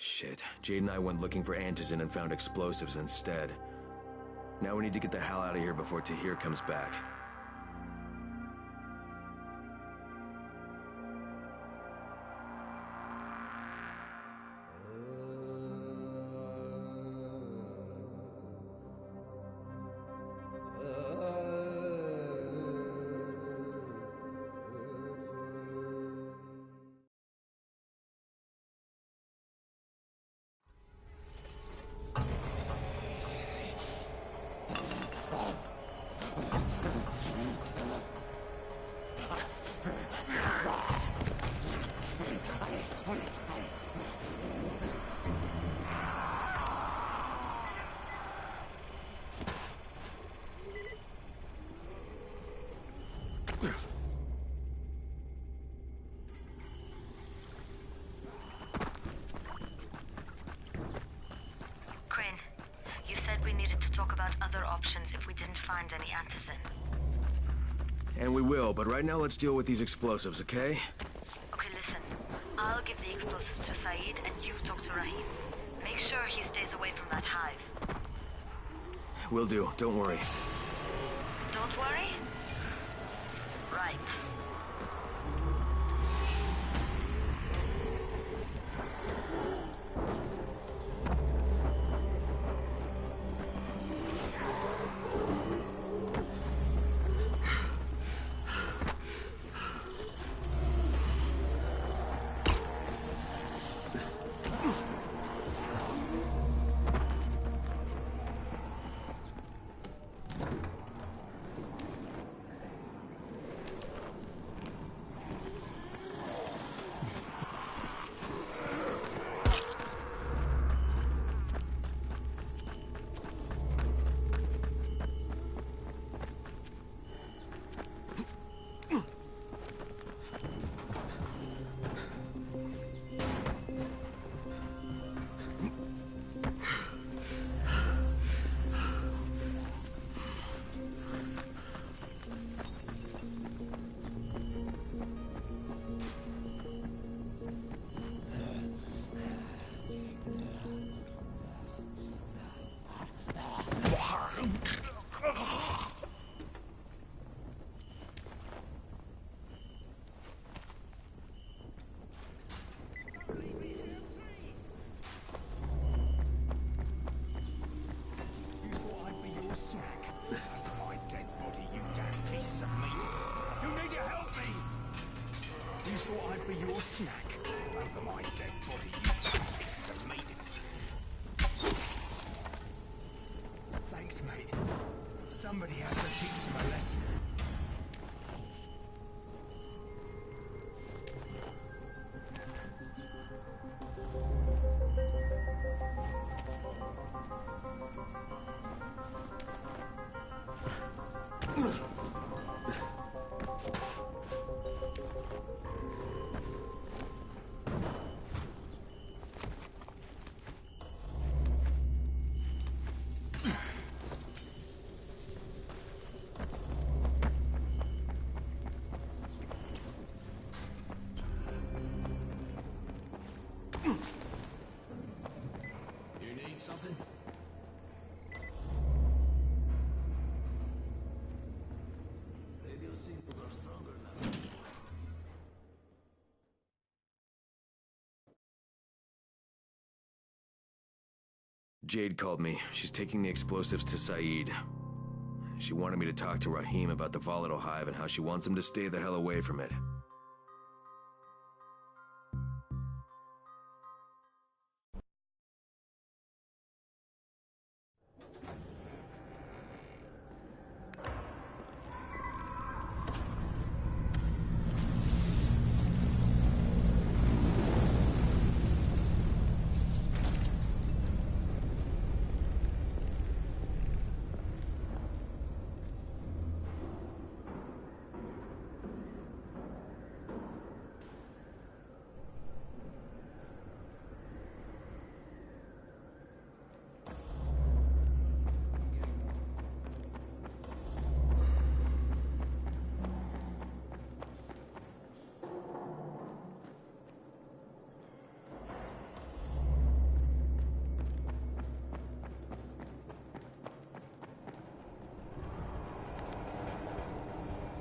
Speaker 1: Shit. Jade and I went looking for antizin and found explosives instead. Now we need to get the hell out of here before Tahir comes back.
Speaker 16: If we didn't find any antizin.
Speaker 1: And we will, but right now let's deal with these explosives, okay?
Speaker 16: Okay, listen. I'll give the explosives to Saeed and you talk to Rahim. Make sure he stays away from that hive.
Speaker 1: Will do, don't worry.
Speaker 16: Don't worry? Right.
Speaker 17: thought I'd be your snack. Over my dead body, you pieces of meat. Thanks, mate. Somebody had to teach them a lesson.
Speaker 6: Something? Radio signals are stronger now.
Speaker 1: Jade called me. She's taking the explosives to Saeed. She wanted me to talk to Rahim about the volatile hive and how she wants him to stay the hell away from it.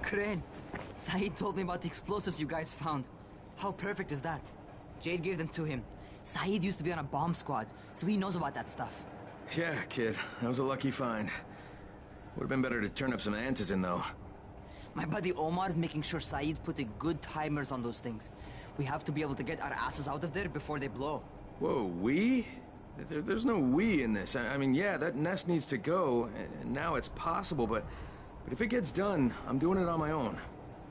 Speaker 15: Crane, Saeed told me about the explosives you guys found. How perfect is that? Jade gave them to him. Saeed used to be on a bomb squad, so he knows about that stuff.
Speaker 1: Yeah, kid. That was a lucky find. Would have been better to turn up some antis in, though.
Speaker 15: My buddy Omar is making sure Saeed's putting good timers on those things. We have to be able to get our asses out of there before they blow.
Speaker 1: Whoa, we? There's no we in this. I mean, yeah, that nest needs to go, and now it's possible, but if it gets done, I'm doing it on my own.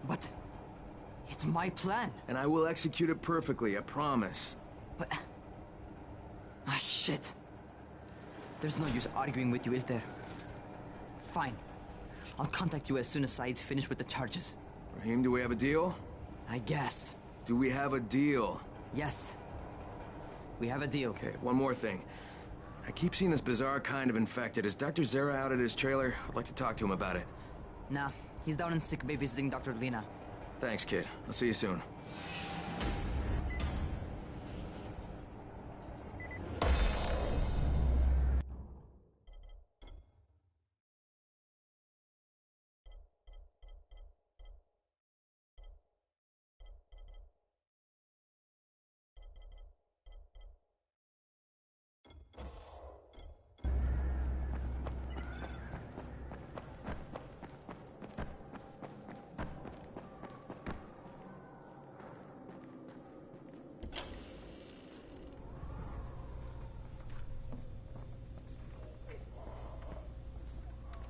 Speaker 15: But it's my plan.
Speaker 1: And I will execute it perfectly, I promise.
Speaker 15: But... ah, shit. There's no use arguing with you, is there? Fine. I'll contact you as soon as Saeed's finished with the charges.
Speaker 1: Rahim, do we have a deal?
Speaker 15: I guess.
Speaker 1: Do we have a deal?
Speaker 15: Yes. We have a deal.
Speaker 1: Okay, one more thing. I keep seeing this bizarre kind of infected. Is Dr. Zera out at his trailer? I'd like to talk to him about it.
Speaker 15: Nah, he's down in sick bay visiting Dr. Lena.
Speaker 1: Thanks, kid. I'll see you soon.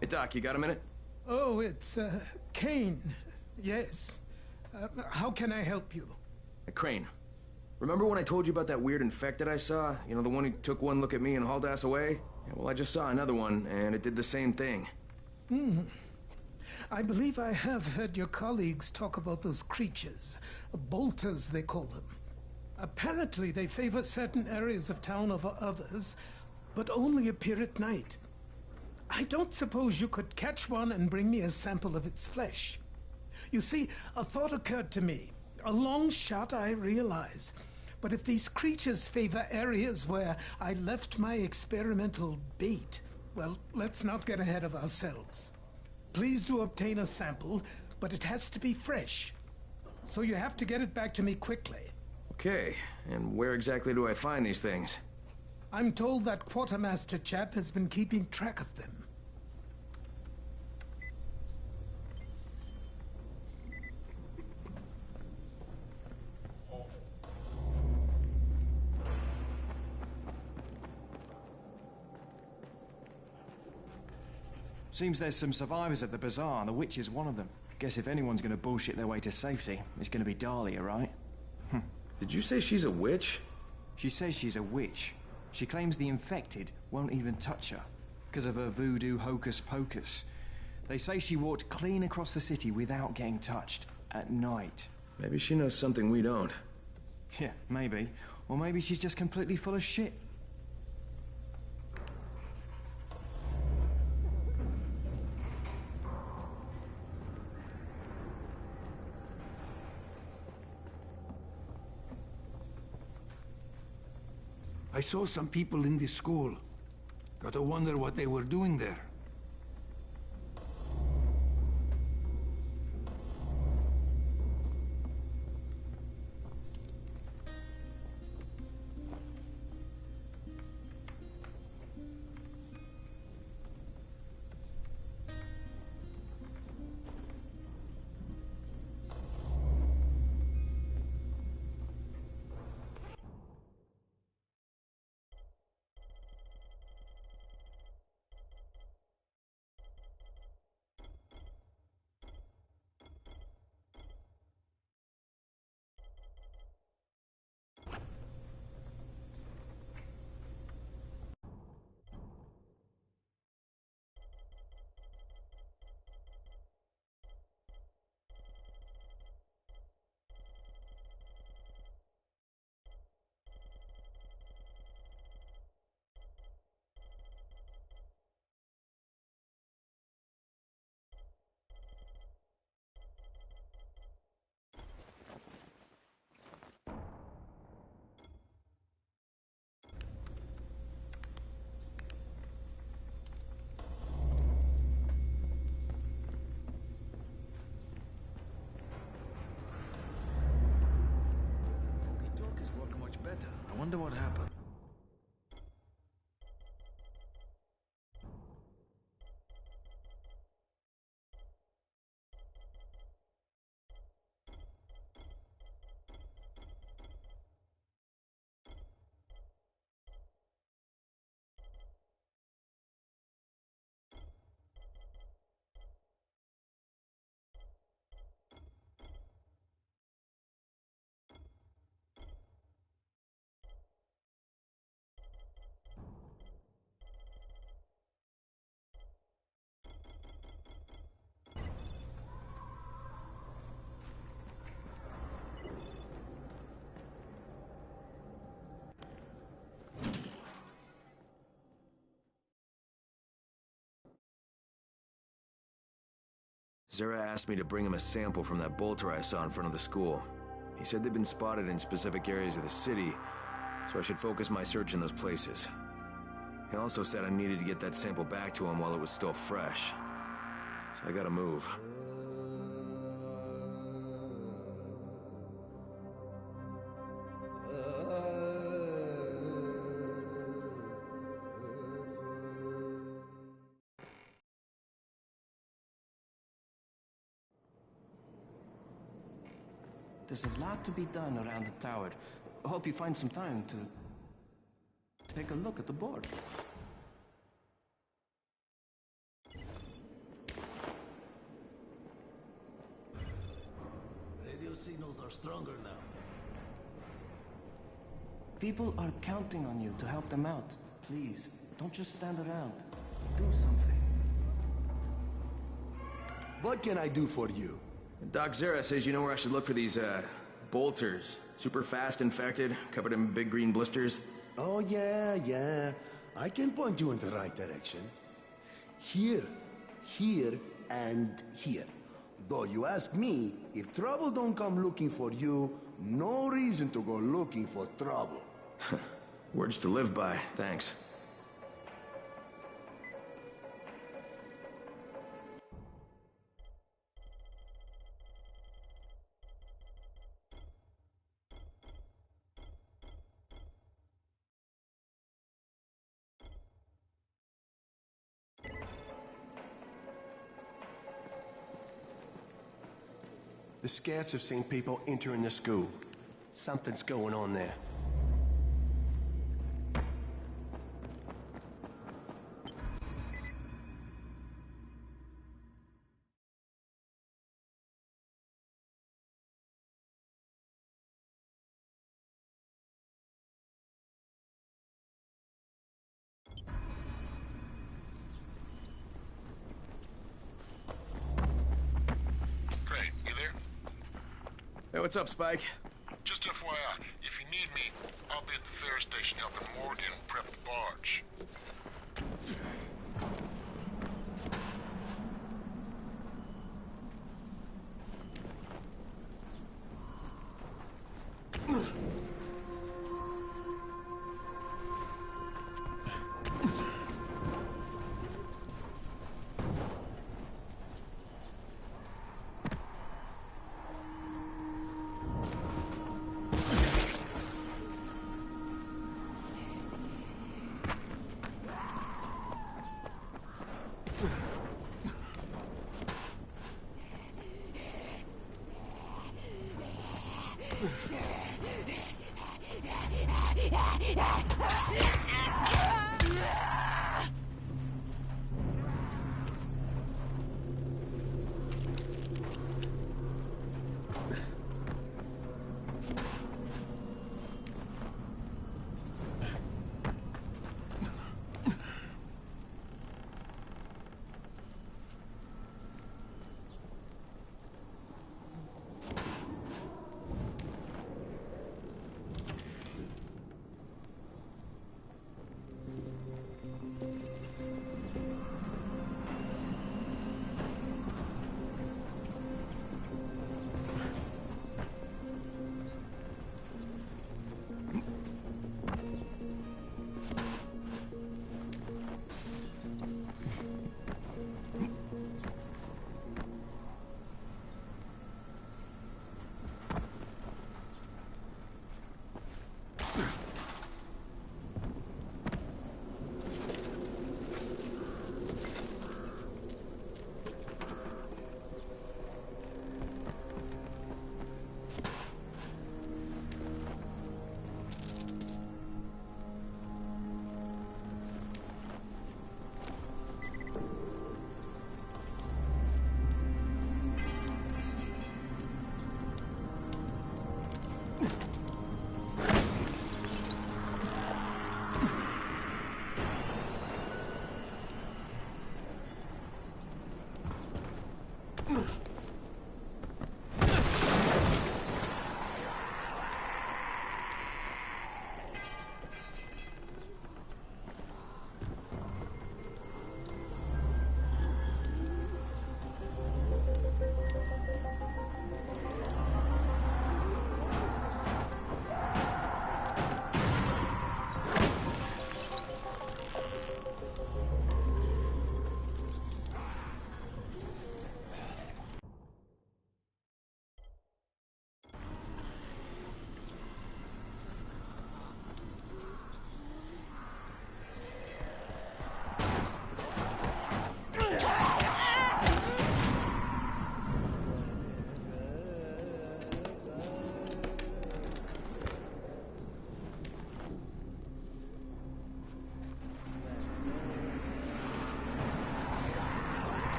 Speaker 1: Hey, Doc, you got a minute?
Speaker 19: Oh, it's, Kane. Yes. How can I help you?
Speaker 1: Hey, Crane. Remember when I told you about that weird infected I saw? You know, the one who took one look at me and hauled ass away? Yeah, well, I just saw another one, and it did the same thing.
Speaker 19: I believe I have heard your colleagues talk about those creatures. Bolters, they call them. Apparently, they favor certain areas of town over others, but only appear at night. I don't suppose you could catch one and bring me a sample of its flesh. You see, a thought occurred to me. A long shot, I realize. But if these creatures favor areas where I left my experimental bait, well, let's not get ahead of ourselves. Please do obtain a sample, but it has to be fresh. So you have to get it back to me quickly.
Speaker 1: Okay, and where exactly do I find these things?
Speaker 19: I'm told that quartermaster chap has been keeping track of them.
Speaker 20: Seems there's some survivors at the bazaar, and the witch is one of them. Guess if anyone's gonna bullshit their way to safety, it's gonna be Dahlia, right?
Speaker 1: Did you say she's a witch?
Speaker 20: She says she's a witch. She claims the infected won't even touch her, because of her voodoo hocus-pocus. They say she walked clean across the city without getting touched, at night.
Speaker 1: Maybe she knows something we don't.
Speaker 20: Yeah, maybe. Or maybe she's just completely full of shit.
Speaker 14: I saw some people in this school. Gotta wonder what they were doing there.
Speaker 12: I wonder what happened.
Speaker 1: Zera asked me to bring him a sample from that bolter I saw in front of the school. He said they'd been spotted in specific areas of the city, so I should focus my search in those places. He also said I needed to get that sample back to him while it was still fresh. So I gotta move.
Speaker 13: There's a lot to be done around the tower. I hope you find some time to take a look at the board.
Speaker 12: Radio signals are stronger now.
Speaker 13: People are counting on you to help them out. Please, don't just stand around. Do something.
Speaker 2: What can I do for you?
Speaker 1: Doc Zera says you know where I should look for these, bolters. Super fast infected, covered in big green blisters.
Speaker 2: Oh, yeah. I can point you in the right direction. Here, and here. Though you ask me, if trouble don't come looking for you, no reason to go looking for trouble.
Speaker 1: Words to live by, thanks.
Speaker 10: The scouts have seen people entering the school. Something's going on there.
Speaker 1: Hey, what's up, Spike?
Speaker 21: Just FYI, if you need me, I'll be at the ferry station helping Morgan prep the barge.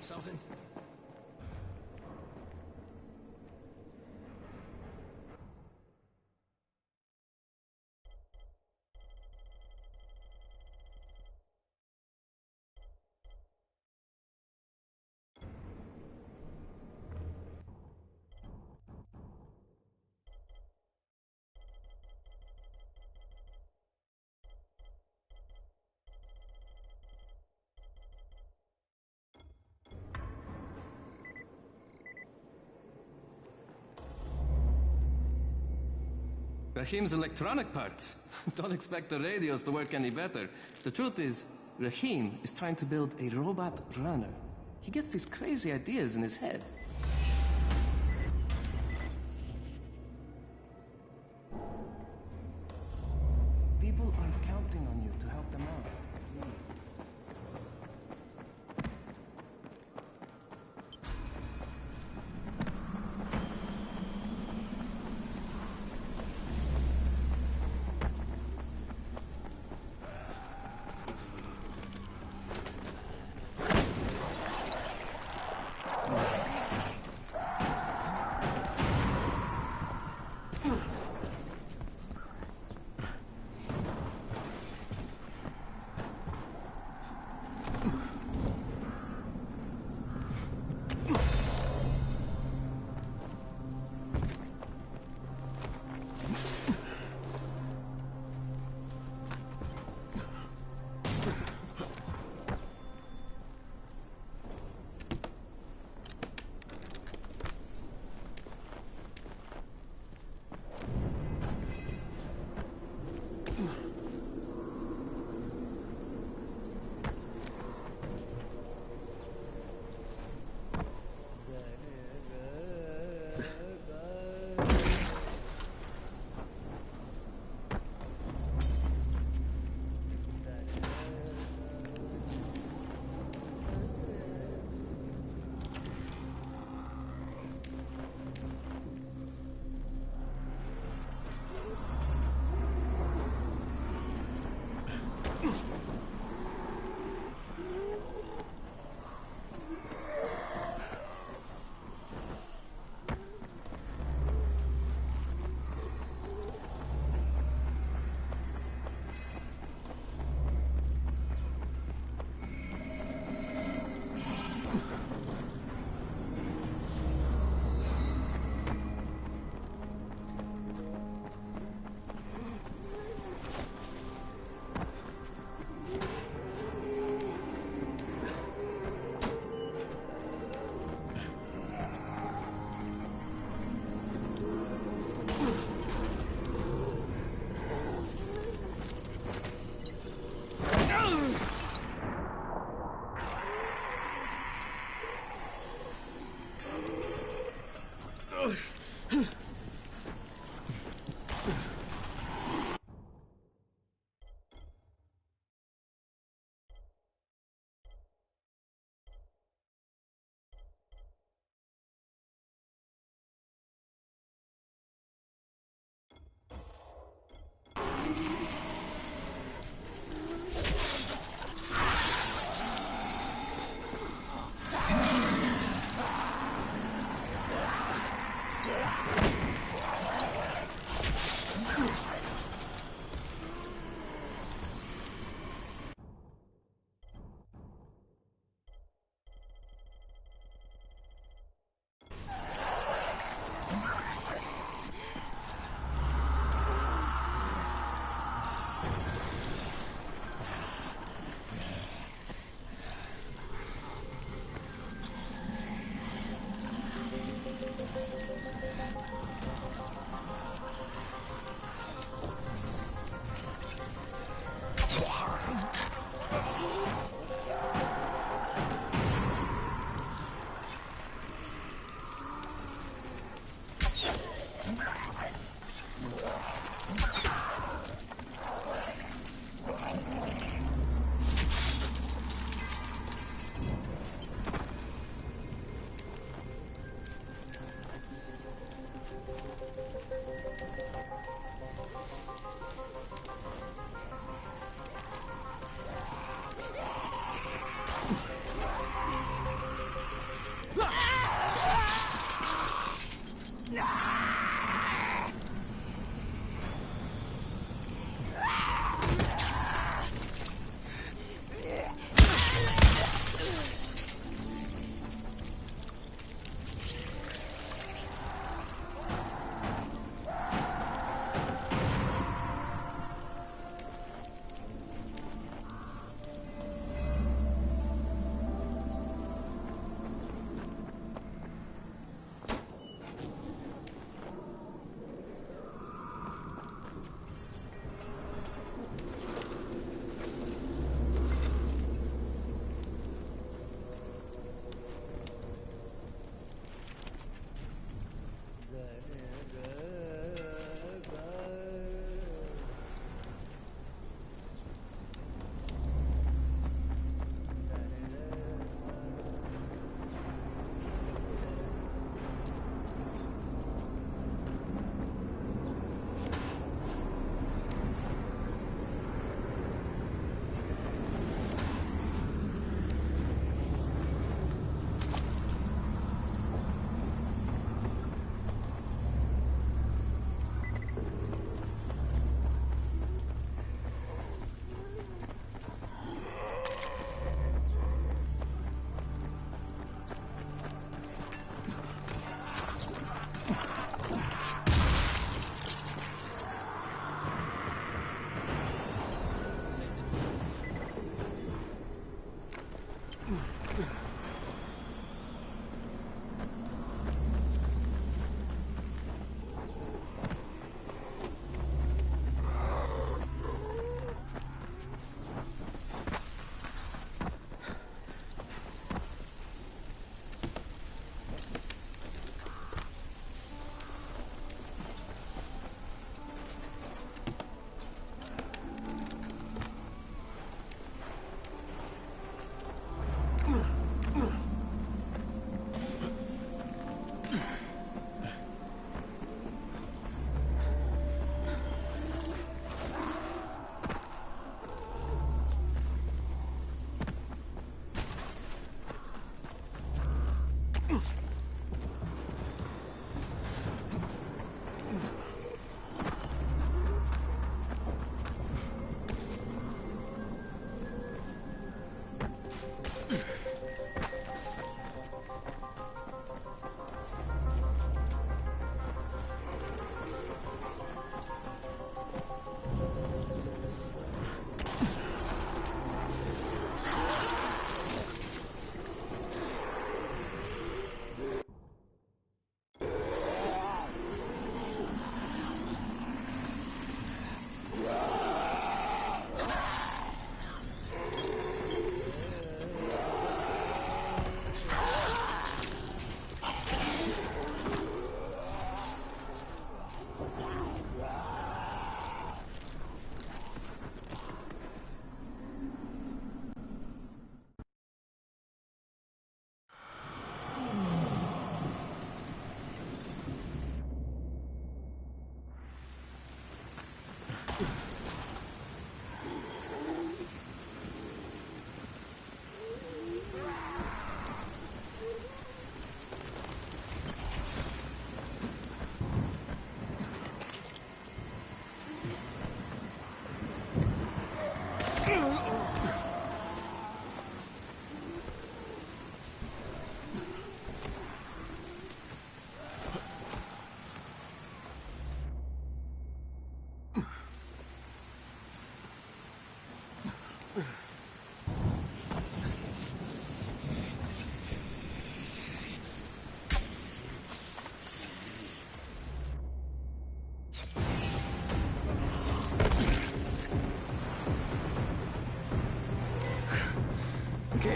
Speaker 6: something?
Speaker 7: Rahim's electronic parts. Don't expect the radios to work any better. The truth is, Rahim is trying to build a robot runner. He gets these crazy ideas in his head. People are counting on you to help them out. Please.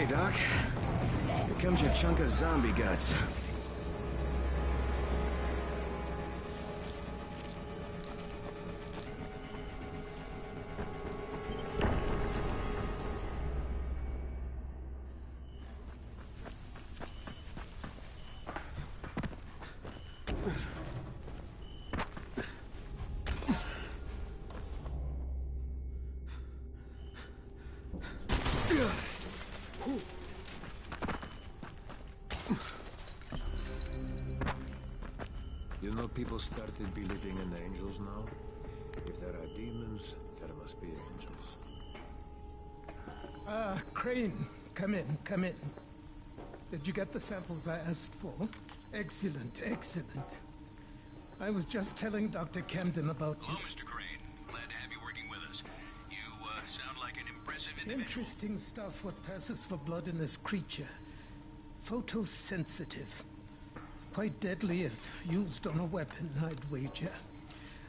Speaker 1: Hey, Doc. Here comes your chunk of zombie guts.
Speaker 12: You know, people started believing in angels now. If there are demons, there must be angels.
Speaker 19: Crane, come in, come in. Did you get the samples I asked for? Excellent, excellent. I was just telling Dr. Camden about you.
Speaker 8: Hello, Mr. Crane. Glad to have you working with us. You, sound like an impressive individual.
Speaker 19: Interesting stuff, what passes for blood in this creature. Photosensitive. Quite deadly if used on a weapon, I'd wager.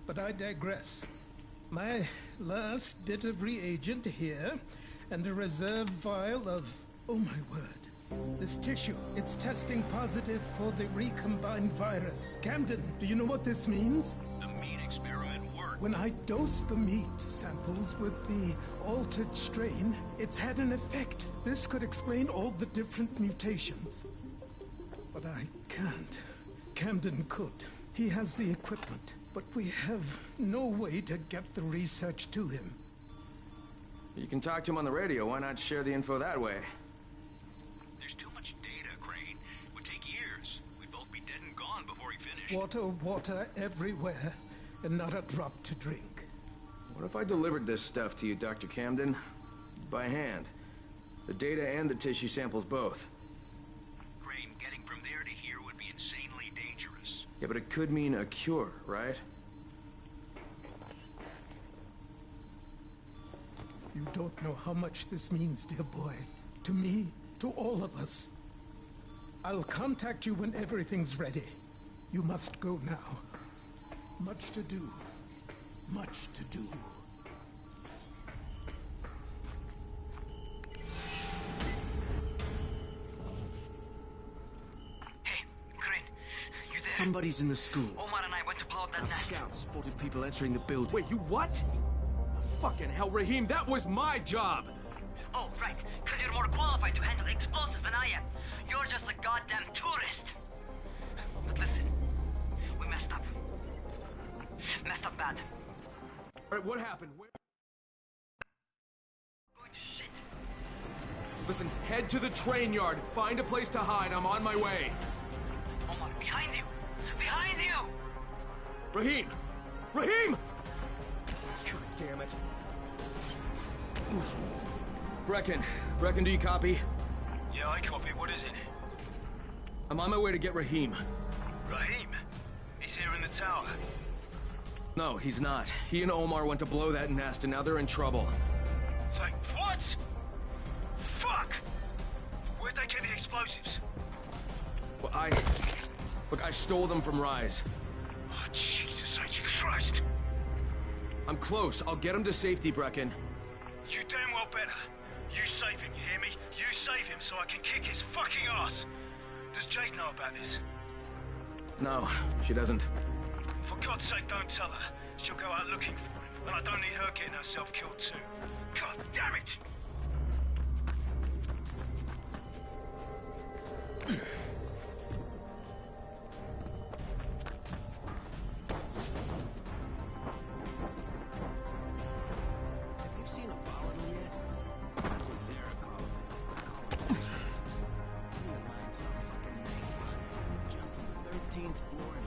Speaker 19: But I digress. My last bit of reagent here, and a reserve vial of... oh my word. This tissue, it's testing positive for the recombined virus. Camden, do you know what this means?
Speaker 8: The meat experiment worked.
Speaker 19: When I dose the meat samples with the altered strain, it's had an effect. This could explain all the different mutations. But I can't. Camden could. He has the equipment, but we have no way to get the research to him.
Speaker 1: You can talk to him on the radio. Why not share the info that way?
Speaker 8: There's too much data, Crane. It would take years. We'd both be dead and gone before he finished.
Speaker 19: Water, water everywhere, and not a drop to drink.
Speaker 1: What if I delivered this stuff to you, Dr. Camden? By hand. The data and the tissue samples both.
Speaker 8: Crane, getting from there to here would be insanely dangerous.
Speaker 1: Yeah, but it could mean a cure, right?
Speaker 19: You don't know how much this means, dear boy. To me, to all of us. I'll contact you when everything's ready. You must go now. Much to do. Much to do.
Speaker 8: Hey, Crane, you there?
Speaker 13: Somebody's in the school.
Speaker 8: Omar and I went to blow up that
Speaker 13: Our
Speaker 8: net.
Speaker 13: scouts spotted people entering the building.
Speaker 1: Wait, you what? Fucking hell, Raheem, that was my job!
Speaker 9: Oh, right, because you're more qualified to handle explosives than I am. You're just a goddamn tourist. But listen, we messed up. Messed up bad.
Speaker 1: Alright, what happened?
Speaker 9: Going to shit.
Speaker 1: Listen, head to the train yard. Find a place to hide. I'm on my way.
Speaker 9: Omar, behind you! Behind you!
Speaker 1: Raheem! Raheem! God damn it. Brecken, do you copy?
Speaker 3: Yeah, I copy. What is it?
Speaker 1: I'm on my way to get Raheem.
Speaker 3: Raheem? He's here in the tower.
Speaker 1: No, he's not. He and Omar went to blow that nest, and now they're in trouble.
Speaker 3: Like, what? Fuck! Where'd they get the explosives?
Speaker 1: Well, Look, I stole them from Rise.
Speaker 3: Oh, Jesus H. Christ!
Speaker 1: I'm close. I'll get him to safety, Brecken.
Speaker 3: You damn well better. You save him, you hear me? You save him so I can kick his fucking ass! Does Jade know about this?
Speaker 1: No, she doesn't.
Speaker 3: For God's sake, don't tell her. She'll go out looking for him, and I don't need her getting herself killed too. God damn it!
Speaker 13: Have you seen a volatile yet? That's what Sarah calls it. He reminds some fucking name. Jumped from the 13th floor and